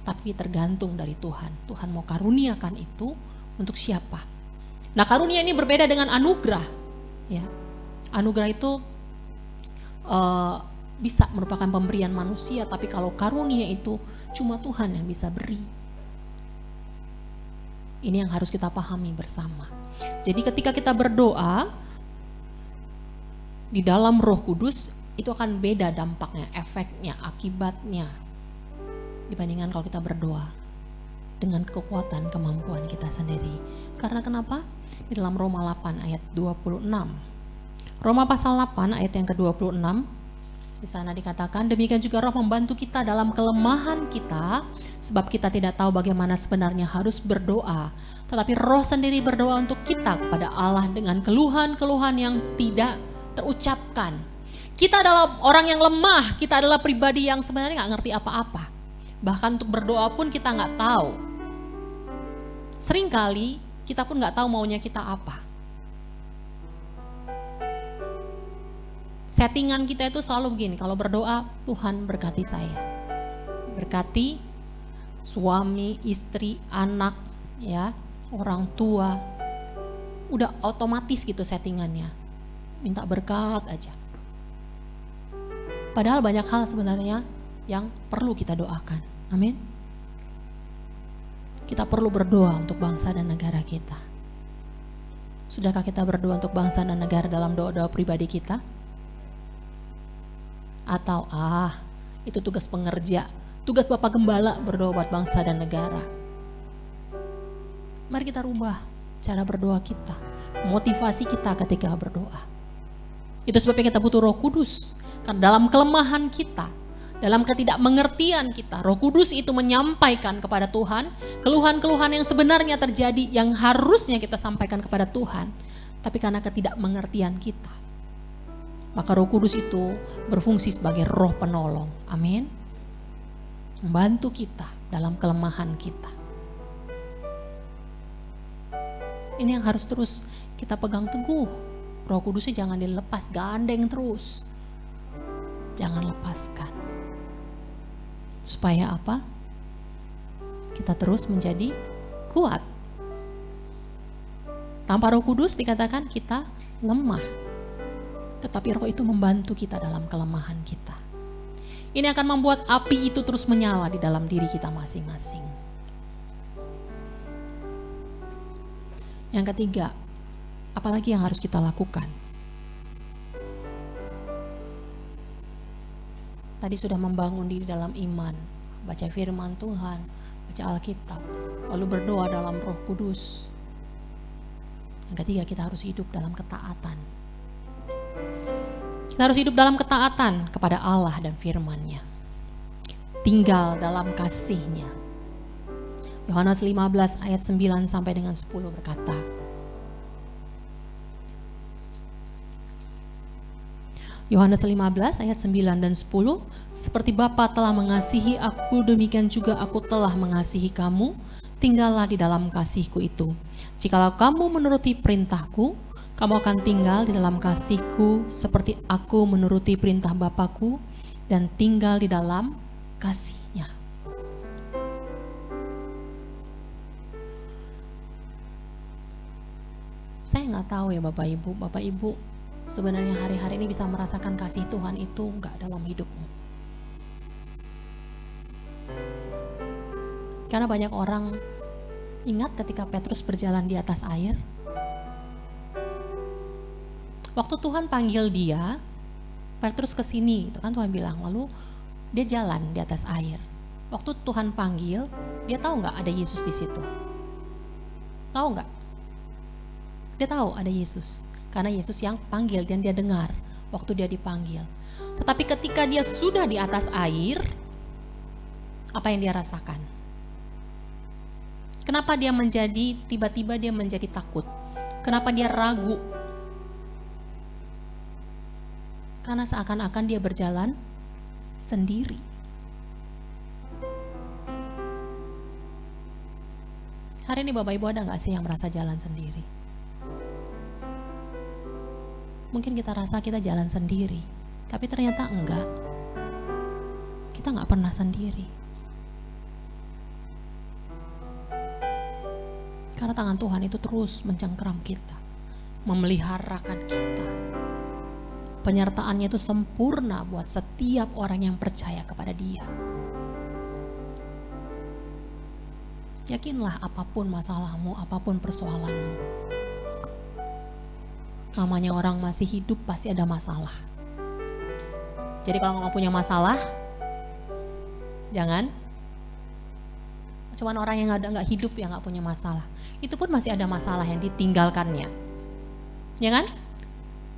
tapi tergantung dari Tuhan. Tuhan mau karuniakan itu untuk siapa. Nah, karunia ini berbeda dengan anugerah. Ya, anugerah itu bisa merupakan pemberian manusia, tapi kalau karunia itu cuma Tuhan yang bisa beri. Ini yang harus kita pahami bersama. Jadi ketika kita berdoa di dalam Roh Kudus, itu akan beda dampaknya, efeknya, akibatnya dibandingkan kalau kita berdoa dengan kekuatan kemampuan kita sendiri. Karena kenapa? Di dalam Roma 8 ayat 26. Roma pasal 8 ayat yang ke-26, di sana dikatakan, demikian juga Roh membantu kita dalam kelemahan kita, sebab kita tidak tahu bagaimana sebenarnya harus berdoa. Tetapi Roh sendiri berdoa untuk kita kepada Allah dengan keluhan-keluhan yang tidak terucapkan. Kita adalah orang yang lemah, kita adalah pribadi yang sebenarnya nggak ngerti apa-apa. Bahkan untuk berdoa pun kita nggak tahu. Seringkali kita pun nggak tahu maunya kita apa. Settingan kita itu selalu begini, kalau berdoa, Tuhan berkati saya. Berkati suami, istri, anak, ya, orang tua. Udah otomatis gitu settingannya. Minta berkat aja. Padahal banyak hal sebenarnya yang perlu kita doakan. Amin. Kita perlu berdoa untuk bangsa dan negara kita. Sudahkah kita berdoa untuk bangsa dan negara dalam doa-doa pribadi kita? Atau itu tugas pengerja, tugas Bapak Gembala berdoa buat bangsa dan negara. Mari kita rubah cara berdoa kita, motivasi kita ketika berdoa. Itu sebabnya kita butuh Roh Kudus. Karena dalam kelemahan kita, dalam ketidakmengertian kita, Roh Kudus itu menyampaikan kepada Tuhan keluhan-keluhan yang sebenarnya terjadi, yang harusnya kita sampaikan kepada Tuhan, tapi karena ketidakmengertian kita, maka Roh Kudus itu berfungsi sebagai roh penolong. Amin. Membantu kita dalam kelemahan kita. Ini yang harus terus kita pegang teguh. Roh Kudusnya jangan dilepas, gandeng terus. Jangan lepaskan. Supaya apa? Kita terus menjadi kuat. Tanpa Roh Kudus dikatakan kita lemah. Tetapi Roh itu membantu kita dalam kelemahan kita. Ini akan membuat api itu terus menyala di dalam diri kita masing-masing. Yang ketiga, apalagi yang harus kita lakukan? Tadi sudah membangun diri dalam iman, baca firman Tuhan, baca Alkitab, lalu berdoa dalam Roh Kudus. Yang ketiga, kita harus hidup dalam ketaatan. Kita harus hidup dalam ketaatan kepada Allah dan firman-Nya. Tinggal dalam kasih-Nya. Yohanes 15 ayat 9 sampai dengan 10 berkata, Yohanes 15 ayat 9 dan 10, seperti Bapa telah mengasihi aku, demikian juga aku telah mengasihi kamu, tinggallah di dalam kasihku itu. Jikalau kamu menuruti perintahku, kamu akan tinggal di dalam kasihku, seperti aku menuruti perintah Bapakku dan tinggal di dalam kasih-Nya. Saya nggak tahu ya Bapak Ibu, sebenarnya hari-hari ini bisa merasakan kasih Tuhan itu enggak dalam hidupmu. Karena banyak orang ingat ketika Petrus berjalan di atas air. Waktu Tuhan panggil dia, Petrus ke sini, itu kan Tuhan bilang, lalu dia jalan di atas air. Waktu Tuhan panggil, dia tahu nggak ada Yesus di situ? Tahu nggak? Dia tahu ada Yesus. Karena Yesus yang panggil dan dia dengar waktu dia dipanggil. Tetapi ketika dia sudah di atas air, apa yang dia rasakan? Kenapa dia tiba-tiba dia menjadi takut? Kenapa dia ragu? Karena seakan-akan dia berjalan sendiri. Hari ini Bapak Ibu ada gak sih yang merasa jalan sendiri? Mungkin kita rasa kita jalan sendiri, tapi ternyata enggak. Kita nggak pernah sendiri. Karena tangan Tuhan itu terus mencengkeram kita, memeliharakan kita. Penyertaannya itu sempurna buat setiap orang yang percaya kepada Dia. Yakinlah apapun masalahmu, apapun persoalanmu. Namanya orang masih hidup pasti ada masalah. Jadi kalau nggak punya masalah, jangan. Cuman orang yang nggak hidup yang nggak punya masalah. Itu pun masih ada masalah yang ditinggalkannya. Ya kan?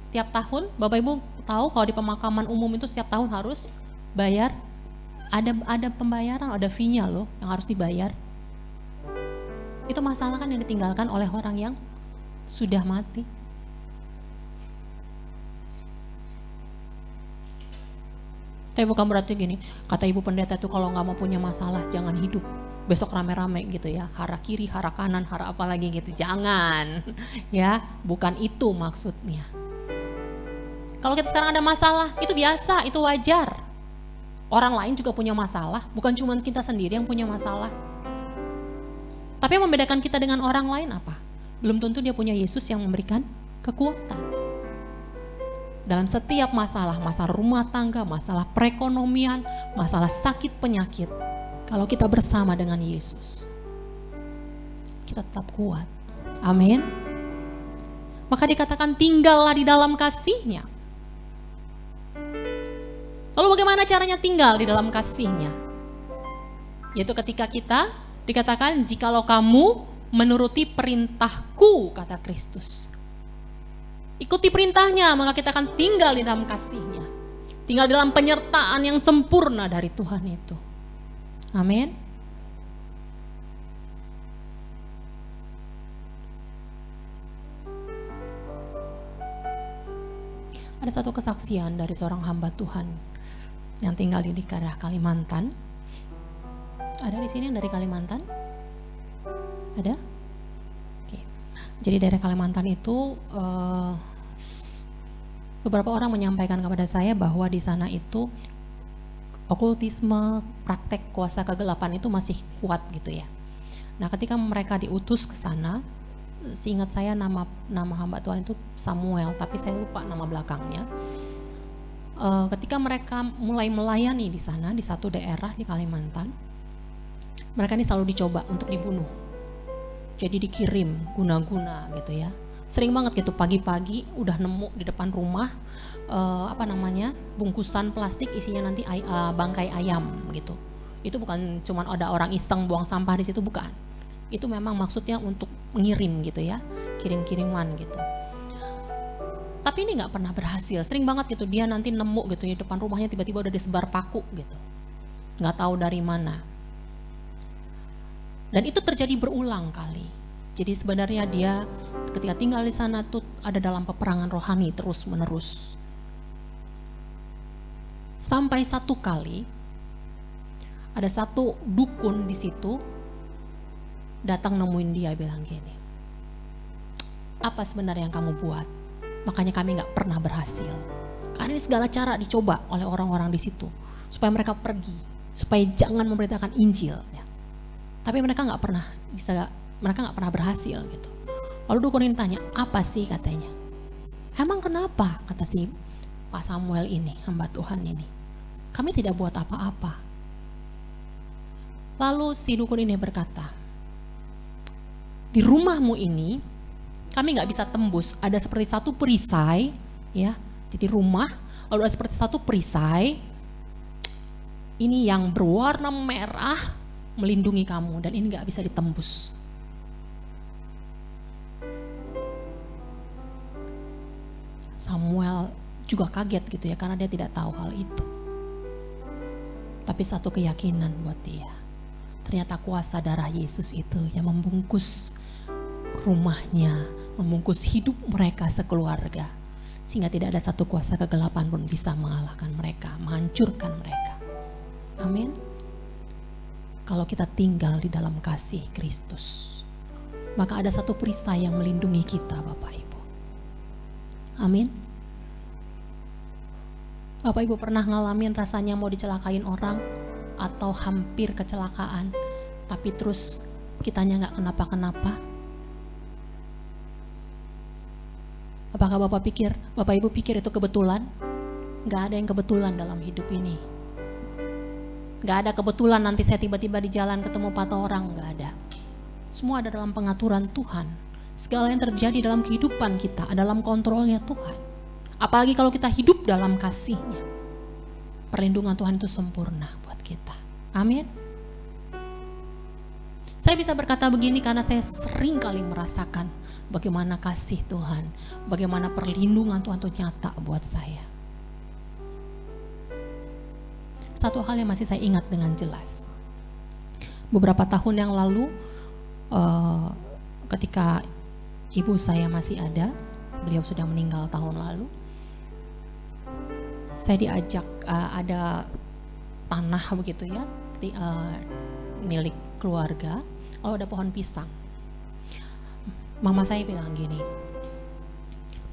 Setiap tahun, Bapak Ibu tahu kalau di pemakaman umum itu setiap tahun harus bayar. Ada pembayaran, ada fee-nya loh yang harus dibayar. Itu masalah kan yang ditinggalkan oleh orang yang sudah mati. Tapi bukan berarti gini, kata ibu pendeta itu kalau nggak mau punya masalah jangan hidup. Besok rame-rame gitu ya, hara kiri, hara kanan, hara apa lagi gitu. Jangan, ya, bukan itu maksudnya. Kalau kita sekarang ada masalah, itu biasa, itu wajar. Orang lain juga punya masalah, bukan cuma kita sendiri yang punya masalah. Tapi yang membedakan kita dengan orang lain apa? Belum tentu dia punya Yesus yang memberikan kekuatan. Dalam setiap masalah, masalah rumah tangga, masalah perekonomian, masalah sakit penyakit, kalau kita bersama dengan Yesus, kita tetap kuat. Amin. Maka dikatakan tinggallah di dalam kasih-Nya. Lalu bagaimana caranya tinggal di dalam kasih-Nya? Yaitu ketika kita dikatakan, jikalau kamu menuruti perintahku, kata Kristus. Ikuti perintahnya, maka kita akan tinggal di dalam kasih-Nya. Tinggal dalam penyertaan yang sempurna dari Tuhan itu. Amin. Ada satu kesaksian dari seorang hamba Tuhan yang tinggal di daerah Kalimantan. Ada di sini yang dari Kalimantan? Ada? Oke. Jadi daerah Kalimantan itu beberapa orang menyampaikan kepada saya bahwa di sana itu okultisme, praktek kuasa kegelapan itu masih kuat gitu ya. Nah, ketika mereka diutus ke sana, seingat saya nama hamba Tuhan itu Samuel, tapi saya lupa nama belakangnya. Ketika mereka mulai melayani di sana, di satu daerah di Kalimantan, mereka ini selalu dicoba untuk dibunuh. Jadi dikirim guna-guna gitu ya. Sering banget gitu, pagi-pagi udah nemu di depan rumah bungkusan plastik isinya nanti bangkai ayam gitu. Itu bukan cuman ada orang iseng buang sampah di situ, bukan. Itu memang maksudnya untuk mengirim gitu ya, kirim-kiriman gitu. Tapi ini nggak pernah berhasil. Sering banget gitu dia nanti nemu gitu di depan rumahnya tiba-tiba udah disebar paku gitu, nggak tahu dari mana. Dan itu terjadi berulang kali. Jadi sebenarnya dia ketika tinggal di sana tuh ada dalam peperangan rohani terus menerus. Sampai satu kali ada satu dukun di situ datang nemuin dia, bilang gini, apa sebenarnya yang kamu buat? Makanya kami nggak pernah berhasil. Karena ini segala cara dicoba oleh orang-orang di situ supaya mereka pergi, supaya jangan memberitakan Injil. Ya. Tapi mereka nggak pernah berhasil gitu. Lalu dukun ini tanya, apa sih katanya? Emang kenapa? Kata si Pak Samuel ini, hamba Tuhan ini. Kami tidak buat apa-apa. Lalu si dukun ini berkata, di rumahmu ini kami nggak bisa tembus, ada seperti satu perisai, ya. Jadi rumah, lalu ada seperti satu perisai, ini yang berwarna merah melindungi kamu dan ini nggak bisa ditembus. Samuel juga kaget gitu ya, karena dia tidak tahu hal itu. Tapi satu keyakinan buat dia, ternyata kuasa darah Yesus itu yang membungkus rumahnya, membungkus hidup mereka sekeluarga, sehingga tidak ada satu kuasa kegelapan pun bisa mengalahkan mereka, menghancurkan mereka. Amin. Kalau kita tinggal di dalam kasih Kristus, maka ada satu perisai yang melindungi kita, Bapak Ibu. Amin. Bapak Ibu pernah ngalamin rasanya mau dicelakain orang atau hampir kecelakaan, tapi terus kitanya nggak kenapa-kenapa? Apakah Bapak Ibu pikir itu kebetulan? Nggak ada yang kebetulan dalam hidup ini. Nggak ada kebetulan nanti saya tiba-tiba di jalan ketemu 4 orang, nggak ada. Semua ada dalam pengaturan Tuhan. Segala yang terjadi dalam kehidupan kita ada dalam kontrolnya Tuhan. Apalagi kalau kita hidup dalam kasih-Nya. Perlindungan Tuhan itu sempurna buat kita. Amin. Saya bisa berkata begini karena saya sering kali merasakan bagaimana kasih Tuhan, bagaimana perlindungan Tuhan itu nyata buat saya. Satu hal yang masih saya ingat dengan jelas. Beberapa tahun yang lalu, ketika ibu saya masih ada, beliau sudah meninggal tahun lalu, saya diajak, ada tanah begitu ya, milik keluarga, lalu ada pohon pisang. Mama saya bilang gini,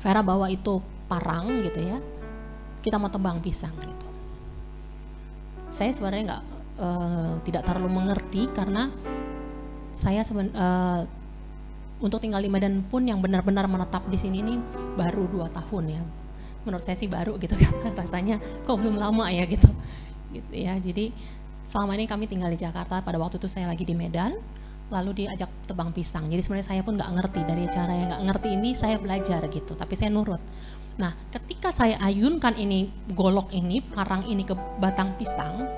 Vera bawa itu parang gitu ya, kita mau tebang pisang gitu. Saya sebenarnya tidak terlalu mengerti karena saya untuk tinggal di Medan pun yang benar-benar menetap di sini ini baru 2 tahun ya. Menurut saya sih baru gitu kan, rasanya kok belum lama ya gitu ya. Jadi selama ini kami tinggal di Jakarta, pada waktu itu saya lagi di Medan, lalu diajak tebang pisang. Jadi sebenarnya saya pun nggak ngerti, dari cara yang nggak ngerti ini saya belajar gitu, tapi saya nurut. Nah ketika saya ayunkan ini golok ini, parang ini ke batang pisang,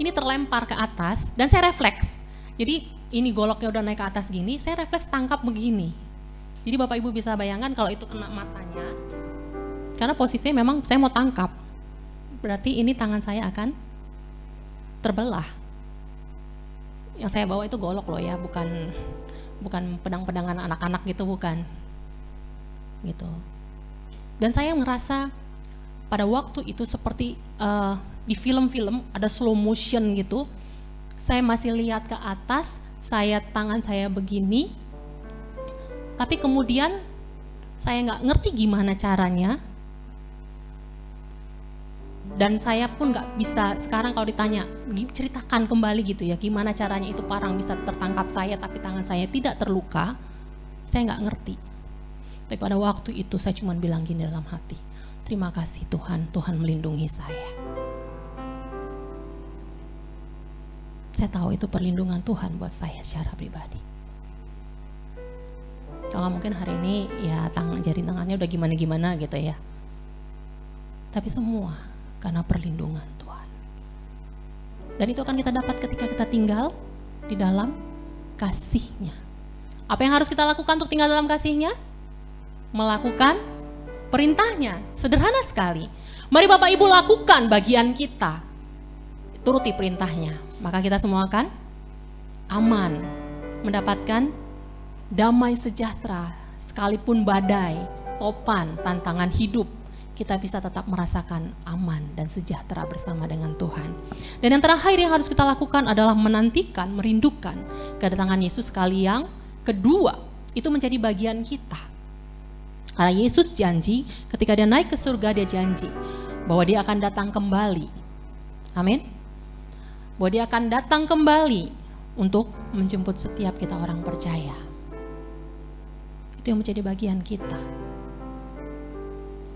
ini terlempar ke atas dan saya refleks. Jadi ini goloknya udah naik ke atas gini, saya refleks tangkap begini. Jadi Bapak Ibu bisa bayangkan kalau itu kena matanya, karena posisinya memang saya mau tangkap, berarti ini tangan saya akan terbelah. Yang saya bawa itu golok loh ya, bukan pedang-pedangan anak-anak gitu, bukan. Gitu. Dan saya ngerasa pada waktu itu seperti di film-film ada slow motion gitu. Saya masih lihat ke atas, tangan saya begini, tapi kemudian saya nggak ngerti gimana caranya, dan saya pun nggak bisa sekarang kalau ditanya ceritakan kembali gitu ya, gimana caranya itu parang bisa tertangkap saya tapi tangan saya tidak terluka, saya nggak ngerti. Tapi pada waktu itu saya cuma bilang gini dalam hati, terima kasih Tuhan, Tuhan melindungi saya. Saya tahu itu perlindungan Tuhan buat saya secara pribadi. Kalau mungkin hari ini ya jari tangannya udah gimana-gimana gitu ya. Tapi semua karena perlindungan Tuhan. Dan itu akan kita dapat ketika kita tinggal di dalam kasih-Nya. Apa yang harus kita lakukan untuk tinggal dalam kasih-Nya? Melakukan perintah-Nya. Sederhana sekali. Mari Bapak Ibu lakukan bagian kita. Turuti perintah-Nya. Maka kita semua akan aman, mendapatkan damai sejahtera, sekalipun badai, topan, tantangan hidup, kita bisa tetap merasakan aman dan sejahtera bersama dengan Tuhan. Dan yang terakhir yang harus kita lakukan adalah menantikan, merindukan kedatangan Yesus kali yang kedua. Itu menjadi bagian kita. Karena Yesus janji, ketika dia naik ke surga, dia janji bahwa dia akan datang kembali. Amin. Bahwa dia akan datang kembali untuk menjemput setiap kita orang percaya. Itu yang menjadi bagian kita.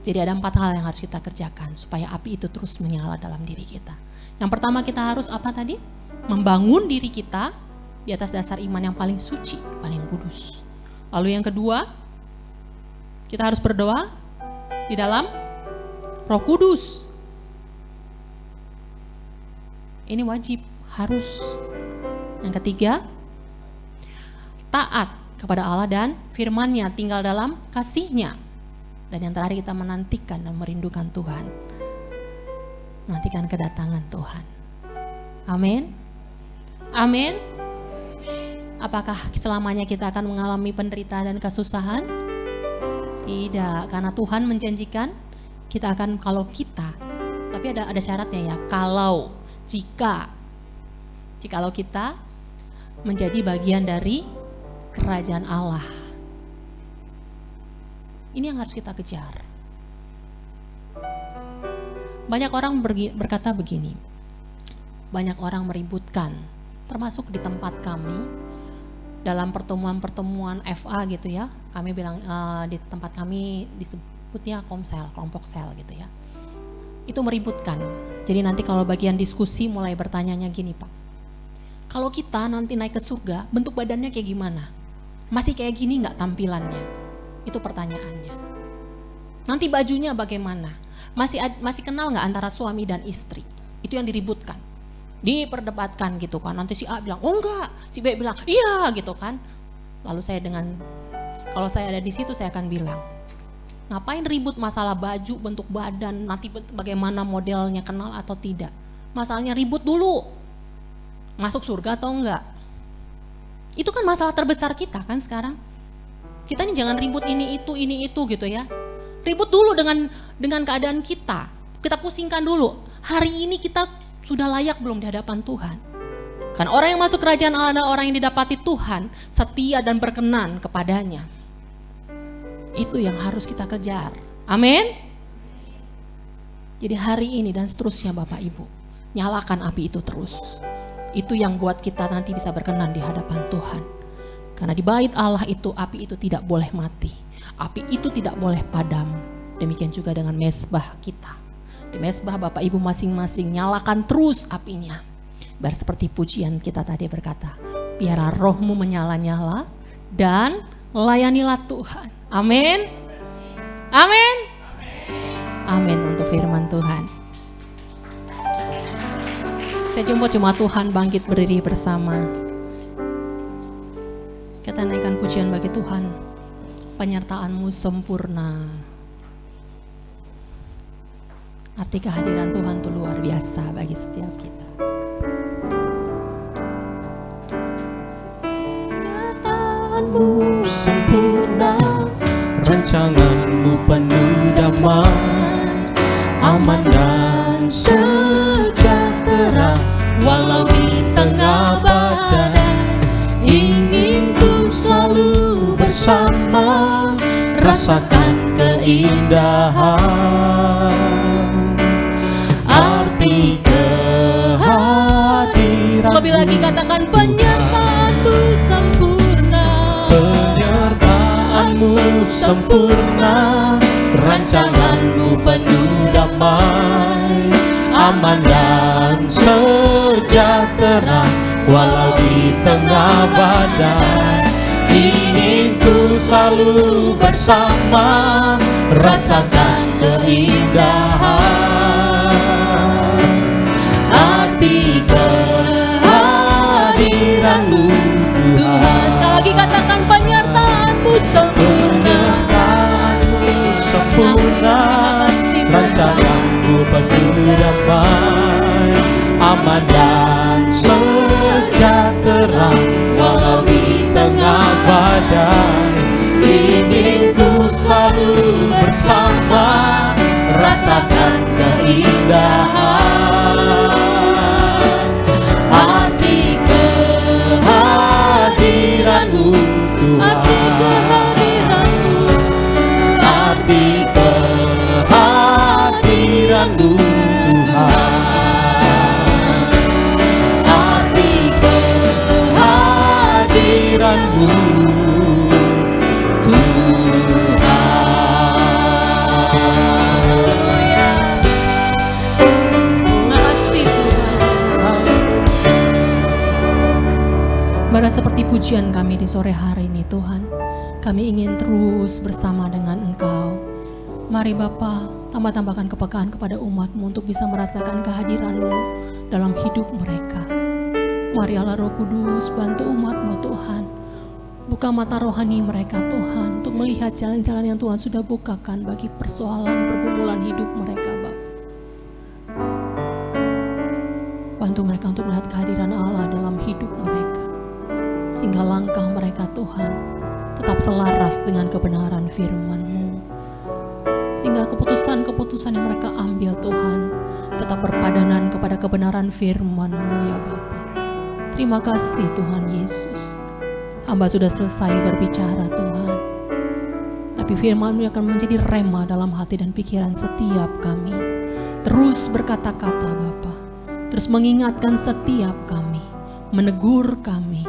Jadi ada 4 hal yang harus kita kerjakan supaya api itu terus menyala dalam diri kita. Yang pertama kita harus apa tadi? Membangun diri kita di atas dasar iman yang paling suci, paling kudus. Lalu yang kedua, kita harus berdoa di dalam Roh Kudus. Ini wajib, harus. Yang ketiga, taat kepada Allah dan firman-Nya, tinggal dalam kasih-Nya. Dan yang terakhir kita menantikan dan merindukan Tuhan. Menantikan kedatangan Tuhan. Amin. Amin. Apakah selamanya kita akan mengalami penderitaan dan kesusahan? Tidak, karena Tuhan menjanjikan kita akan, tapi ada syaratnya ya, jikalau kita menjadi bagian dari kerajaan Allah. Ini yang harus kita kejar. Banyak orang berkata begini, banyak orang meributkan, termasuk di tempat kami, dalam pertemuan-pertemuan FA gitu ya, kami bilang di tempat kami disebutnya komsel, kelompok sel gitu ya. Itu meributkan. Jadi nanti kalau bagian diskusi mulai bertanyanya gini, Pak, kalau kita nanti naik ke surga, bentuk badannya kayak gimana? Masih kayak gini nggak tampilannya? Itu pertanyaannya. Nanti bajunya bagaimana? Masih kenal nggak antara suami dan istri? Itu yang diributkan, diperdebatkan gitu kan. Nanti si A bilang, oh enggak, si B bilang, iya gitu kan. Lalu kalau saya ada di situ saya akan bilang, ngapain ribut masalah baju, bentuk badan, nanti bagaimana modelnya, kenal atau tidak. Masalahnya ribut dulu, masuk surga atau enggak. Itu kan masalah terbesar kita kan sekarang. Kita ini jangan ribut ini itu gitu ya. Ribut dulu dengan keadaan kita. Kita pusingkan dulu. Hari ini kita sudah layak belum di hadapan Tuhan? Kan orang yang masuk kerajaan Allah adalah orang yang didapati Tuhan, setia dan berkenan kepadanya. Itu yang harus kita kejar. Amin. Jadi hari ini dan seterusnya Bapak Ibu, nyalakan api itu terus. Itu yang buat kita nanti bisa berkenan di hadapan Tuhan. Karena di bait Allah itu api itu tidak boleh mati. Api itu tidak boleh padam. Demikian juga dengan mezbah kita. Di mezbah Bapak Ibu masing-masing nyalakan terus apinya. Biar seperti pujian kita tadi berkata, biarlah rohmu menyala-nyala dan layanilah Tuhan. Amin. Amin. Amin untuk firman Tuhan. Saya jumpa cuma Tuhan bangkit berdiri bersama. Kita naikkan pujian bagi Tuhan. Penyertaan-Mu sempurna. Arti kehadiran Tuhan itu luar biasa bagi setiap kita. Penyertaan-Mu sempurna, rancangan-Mu penuh damai, aman dan sejahtera, walau di tengah badai. Ingin ku selalu bersama, rasakan keindahan. Arti kehadiran. Lebih lagi katakan penyertaan-Mu sempurna. Penyertaan-Mu sempurna, rancangan-Mu penuh damai, aman dan sejahtera, walau di tengah badai. Ingin ku selalu bersama, rasakan keindahan. Arti kehadiran-Mu Tuhan. Sekali lagi katakan penyertaan-Mu sempurna. Penyertaan-Mu sempurna, rancangan-Mu penuh damai, aman dan sejahtera, walau di tengah badai. Ingin ku selalu bersama, rasakan keindahan. Arti kehadiran-Mu Tuhan. Arti kehadiran-Mu. Arti kehadiran-Mu Tuhan. Arti kehadiran-Mu Bara seperti pujian kami di sore hari ini Tuhan, kami ingin terus bersama dengan Engkau. Mari Bapa, tambah-tambahkan kepekaan kepada umat-Mu untuk bisa merasakan kehadiran-Mu dalam hidup mereka. Mari Allah Roh Kudus bantu umat-Mu Tuhan. Buka mata rohani mereka Tuhan, untuk melihat jalan-jalan yang Tuhan sudah bukakan bagi persoalan pergumulan hidup mereka Bapa. Bantu mereka untuk melihat kehadiran Allah dalam hidup mereka, sehingga langkah mereka Tuhan tetap selaras dengan kebenaran firman-Mu, sehingga keputusan-keputusan yang mereka ambil Tuhan tetap berpadanan kepada kebenaran firman-Mu ya Bapa. Terima kasih Tuhan Yesus. Hamba sudah selesai berbicara Tuhan, tapi firman-Mu akan menjadi rema dalam hati dan pikiran setiap kami. terus berkata-kata Bapa, terus mengingatkan setiap kami, menegur kami,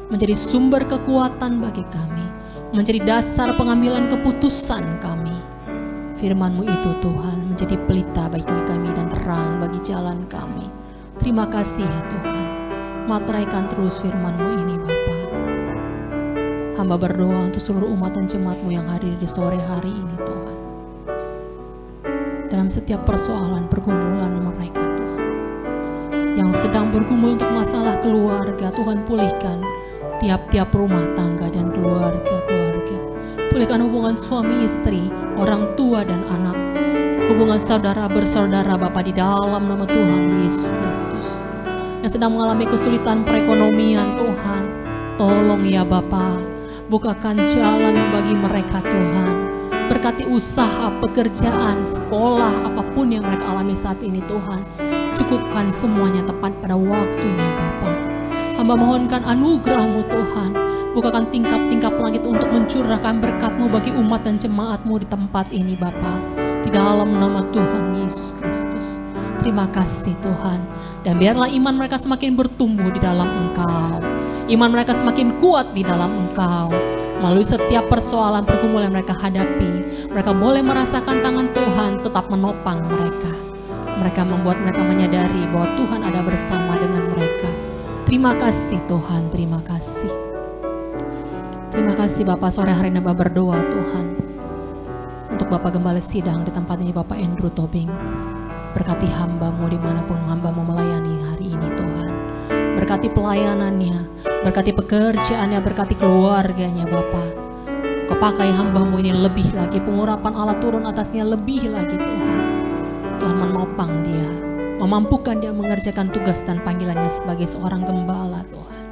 menjadi sumber kekuatan bagi kami, menjadi dasar pengambilan keputusan kami. Firman-Mu itu Tuhan menjadi pelita bagi kami dan terang bagi jalan kami. Terima kasih ya Tuhan. Materaikan terus firman-Mu ini Bapa. Hamba berdoa untuk seluruh umat dan jemaat-Mu yang hadir di sore hari ini Tuhan. Dalam setiap persoalan pergumulan mereka Tuhan, yang sedang bergumul untuk masalah keluarga, Tuhan pulihkan tiap-tiap rumah tangga dan keluarga. Pulihkan hubungan suami istri, orang tua dan anak, hubungan saudara bersaudara Bapa di dalam nama Tuhan Yesus Kristus. Yang sedang mengalami kesulitan perekonomian Tuhan, tolong ya Bapa, bukakan jalan bagi mereka Tuhan. Berkati usaha, pekerjaan, sekolah, apapun yang mereka alami saat ini Tuhan. Cukupkan semuanya tepat pada waktunya Bapa. Hamba mohonkan anugerah-Mu Tuhan. Bukakan tingkap-tingkap langit untuk mencurahkan berkat-Mu bagi umat dan jemaat-Mu di tempat ini Bapa. Di dalam nama Tuhan Yesus Kristus. Terima kasih Tuhan. Dan biarlah iman mereka semakin bertumbuh di dalam Engkau. Iman mereka semakin kuat di dalam Engkau. Melalui setiap persoalan pergumulan yang mereka hadapi, mereka boleh merasakan tangan Tuhan tetap menopang mereka. Mereka membuat mereka menyadari bahwa Tuhan ada bersama dengan mereka. Terima kasih Tuhan, terima kasih. Terima kasih Bapak, sore hari ini Bapak berdoa Tuhan untuk Bapak Gembala Sidang di tempat ini Bapak Andrew Tobing. Berkati hamba-Mu dimanapun hamba-Mu melayani hari ini Tuhan. Berkati pelayanannya, berkati pekerjaannya, berkati keluarganya Bapak. Kau pakai hamba-Mu ini lebih lagi, pengurapan Allah turun atasnya lebih lagi Tuhan. Tuhan menopang dia, memampukan dia mengerjakan tugas dan panggilannya sebagai seorang gembala Tuhan.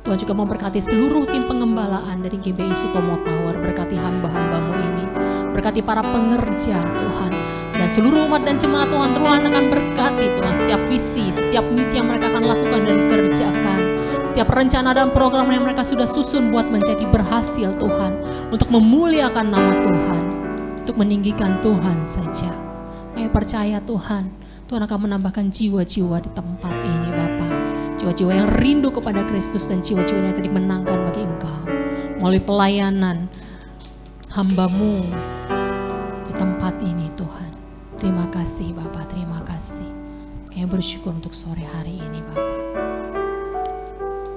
Tuhan juga memberkati seluruh tim pengembalaan dari GBI Sutomo Tower. Berkati hamba-hamba-Mu ini, berkati para pengerja Tuhan, dan seluruh umat dan jemaat Tuhan. Tuhan akan berkati Tuhan setiap visi, setiap misi yang mereka akan lakukan dan kerjakan, setiap rencana dan program yang mereka sudah susun buat menjadi berhasil Tuhan, untuk memuliakan nama Tuhan, untuk meninggikan Tuhan saja. Kami percaya Tuhan, Tuhan akan menambahkan jiwa-jiwa di tempat ini Bapa. Jiwa-jiwa yang rindu kepada Kristus dan jiwa-jiwa yang akan dimenangkan bagi Engkau melalui pelayanan hamba-Mu di tempat ini Tuhan. Terima kasih Bapak, terima kasih. Kami bersyukur untuk sore hari ini Bapak.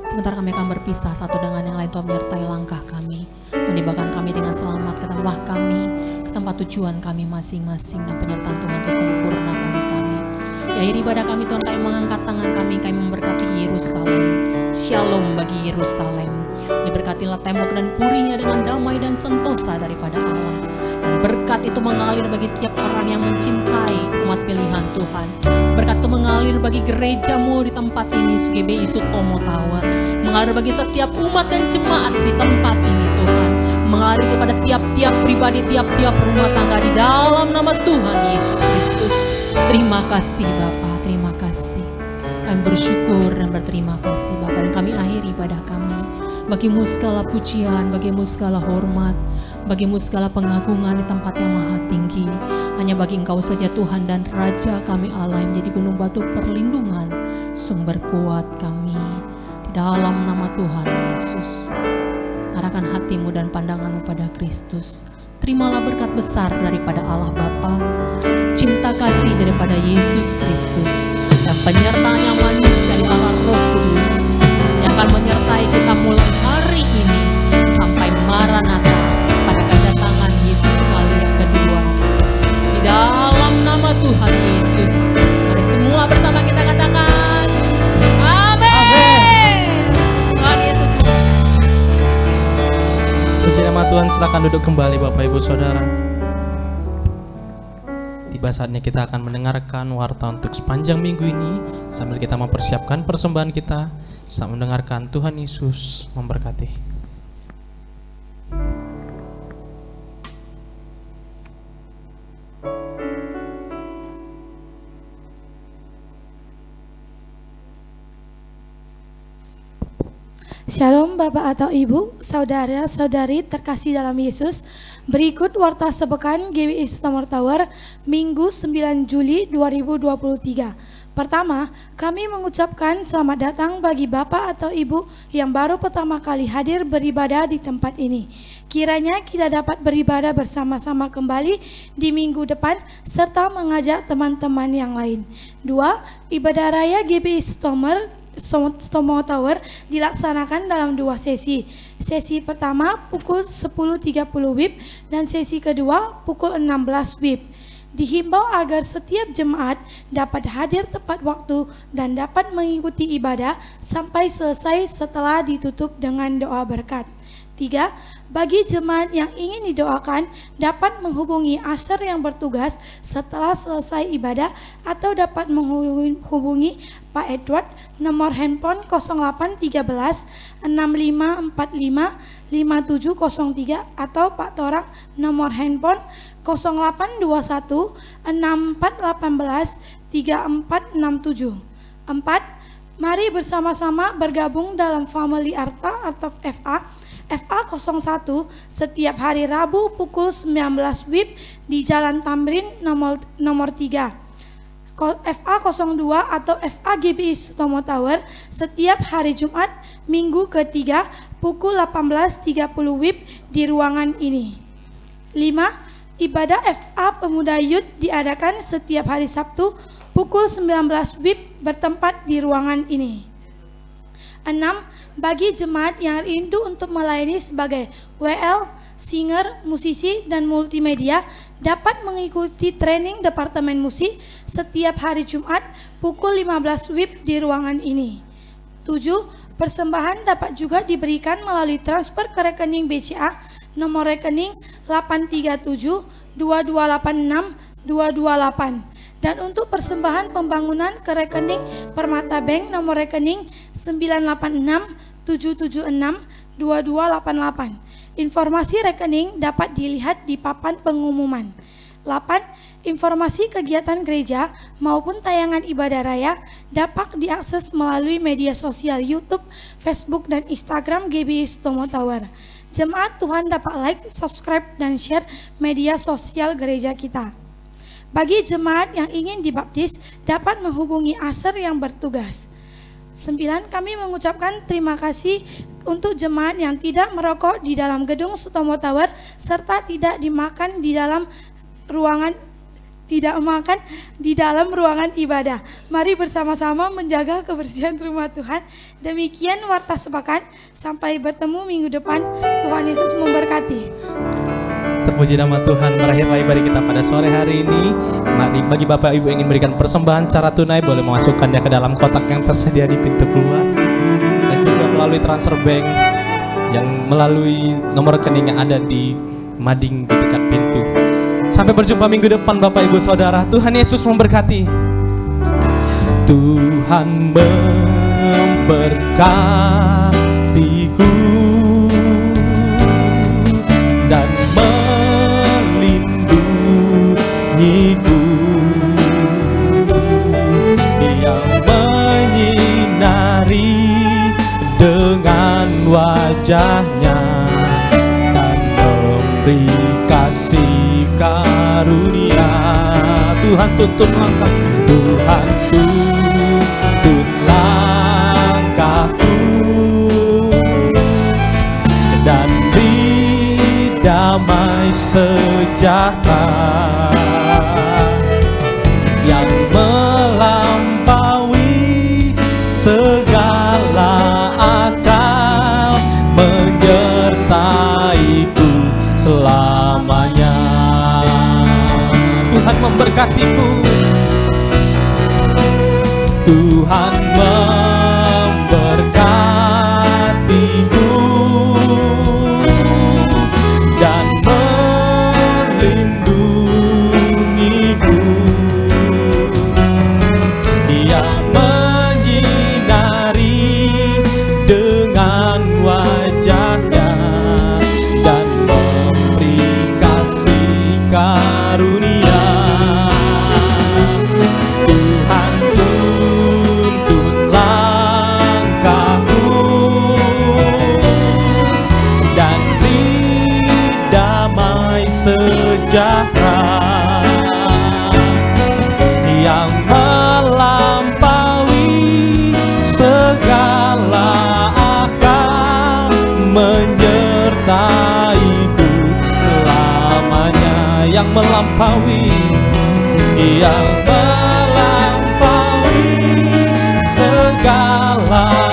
Sebentar kami akan berpisah satu dengan yang lain. Tuhan menyertai langkah kami, menibakan kami dengan selamat ke rumah kami, ke tempat tujuan kami masing-masing, dan penyertaan Tuhan itu sempurna bagi kami. Di akhir ibadah kami Tuhan, kami mengangkat tangan kami memberkati Yerusalem. Shalom bagi Yerusalem. Diberkatilah tembok dan purinya dengan damai dan sentosa daripada Allah. Dan berkat itu mengalir bagi setiap orang yang mencintai umat pilihan Tuhan. Berkat itu mengalir bagi gereja-Mu di tempat ini, GBI Sutomo Tower. Mengalir bagi setiap umat dan jemaat di tempat ini Tuhan. Mengalir kepada tiap-tiap pribadi, tiap-tiap rumah tangga di dalam nama Tuhan Yesus Kristus. Terima kasih Bapa, terima kasih. Kami bersyukur dan berterima kasih Bapa. Dan kami akhiri ibadah kami. Bagi-Mu segala pujian, bagi-Mu segala hormat, bagi-Mu segala pengagungan di tempat yang maha tinggi. Hanya bagi Engkau saja Tuhan dan Raja kami Allah yang menjadi gunung batu perlindungan, sumber kuat kami. Di dalam nama Tuhan Yesus, arahkan hatimu dan pandanganmu pada Kristus. Terimalah berkat besar daripada Allah Bapa, cinta kasih daripada Yesus Kristus, dan penyertaan yang manis dari Allah Roh Kudus yang akan menyertai kita mulai hari ini sampai Maranatha pada kedatangan Yesus kali yang kedua. Di dalam nama Tuhan Yesus, mari semua bersama kita katakan amin. Tuhan Yesus. Puji nama Tuhan, silakan duduk kembali Bapak Ibu Saudara. Tiba saatnya kita akan mendengarkan warta untuk sepanjang minggu ini, sambil kita mempersiapkan persembahan kita, sambil mendengarkan Tuhan Yesus memberkati. Shalom Bapak atau Ibu, saudara-saudari terkasih dalam Yesus. Berikut warta sepekan GWI Sutomor Tower Minggu 9 Juli 2023. Pertama, kami mengucapkan selamat datang bagi Bapak atau Ibu yang baru pertama kali hadir beribadah di tempat ini. Kiranya kita dapat beribadah bersama-sama kembali di minggu depan serta mengajak teman-teman yang lain. 2. Ibadah Raya GWI Sutomor Tower dilaksanakan dalam 2 sesi. Sesi pertama pukul 10.30 WIB dan sesi kedua pukul 16 WIB. Dihimbau agar setiap jemaat dapat hadir tepat waktu dan dapat mengikuti ibadah sampai selesai setelah ditutup dengan doa berkat. 3. Bagi jemaat yang ingin didoakan dapat menghubungi asher yang bertugas setelah selesai ibadah atau dapat menghubungi Pak Edward nomor handphone 0813 6545 5703 atau Pak Torang nomor handphone 0821 6418 3467. 4. Mari bersama-sama bergabung dalam Family Arta atau FA01 setiap hari Rabu pukul 19 WIB di Jalan Tamrin nomor 3. FA02 atau FA GBI Sutomor Tower setiap hari Jumat minggu ketiga pukul 18.30 WIB di ruangan ini. 5. Ibadah FA Pemuda Youth diadakan setiap hari Sabtu pukul 19 WIB bertempat di ruangan ini. 6. Bagi jemaat yang rindu untuk melayani sebagai WL, singer, musisi, dan multimedia dapat mengikuti training Departemen Musik setiap hari Jumat pukul 15 WIB di ruangan ini. 7. Persembahan dapat juga diberikan melalui transfer ke rekening BCA nomor rekening 837 2286 228 dan untuk persembahan pembangunan ke rekening Permata Bank nomor rekening 986 776 2288. Informasi rekening dapat dilihat di papan pengumuman. 8. Informasi kegiatan gereja maupun tayangan ibadah raya dapat diakses melalui media sosial YouTube, Facebook, dan Instagram GBI Sutomor Tower. Jemaat Tuhan dapat like, subscribe, dan share media sosial gereja kita. Bagi jemaat yang ingin dibaptis dapat menghubungi asher yang bertugas. 9. Kami mengucapkan terima kasih untuk jemaat yang tidak merokok di dalam gedung Sutomor Tower serta tidak makan di dalam ruangan ibadah. Mari bersama-sama menjaga kebersihan rumah Tuhan. Demikian warta sepekan. Sampai bertemu minggu depan. Tuhan Yesus memberkati. Terpuji nama Tuhan, berakhirlah ibadah kita pada sore hari ini. Mari bagi Bapak Ibu yang ingin memberikan persembahan secara tunai boleh memasukkannya ke dalam kotak yang tersedia di pintu keluar dan juga melalui transfer bank yang melalui nomor rekening yang ada di mading di dekat pintu. Sampai berjumpa minggu depan Bapak Ibu Saudara. Tuhan Yesus memberkati. Tuhan memberkatiku dan melindungiku. Dia menyinari dengan wajahnya dan memberi kasih karunia. Tuhan tuntun langkah, Tuhan tuntun langkahku dan beri damai sejahtera yang melampaui segala akal, menyertaiku selamanya. Tuhan memberkatimu. Tuhan memberkatimu dan melindungiku. Dia menyinari dengan wajahnya dan memberi kasih karunia. Tuhan tuntun yang melampaui, yang melampaui segala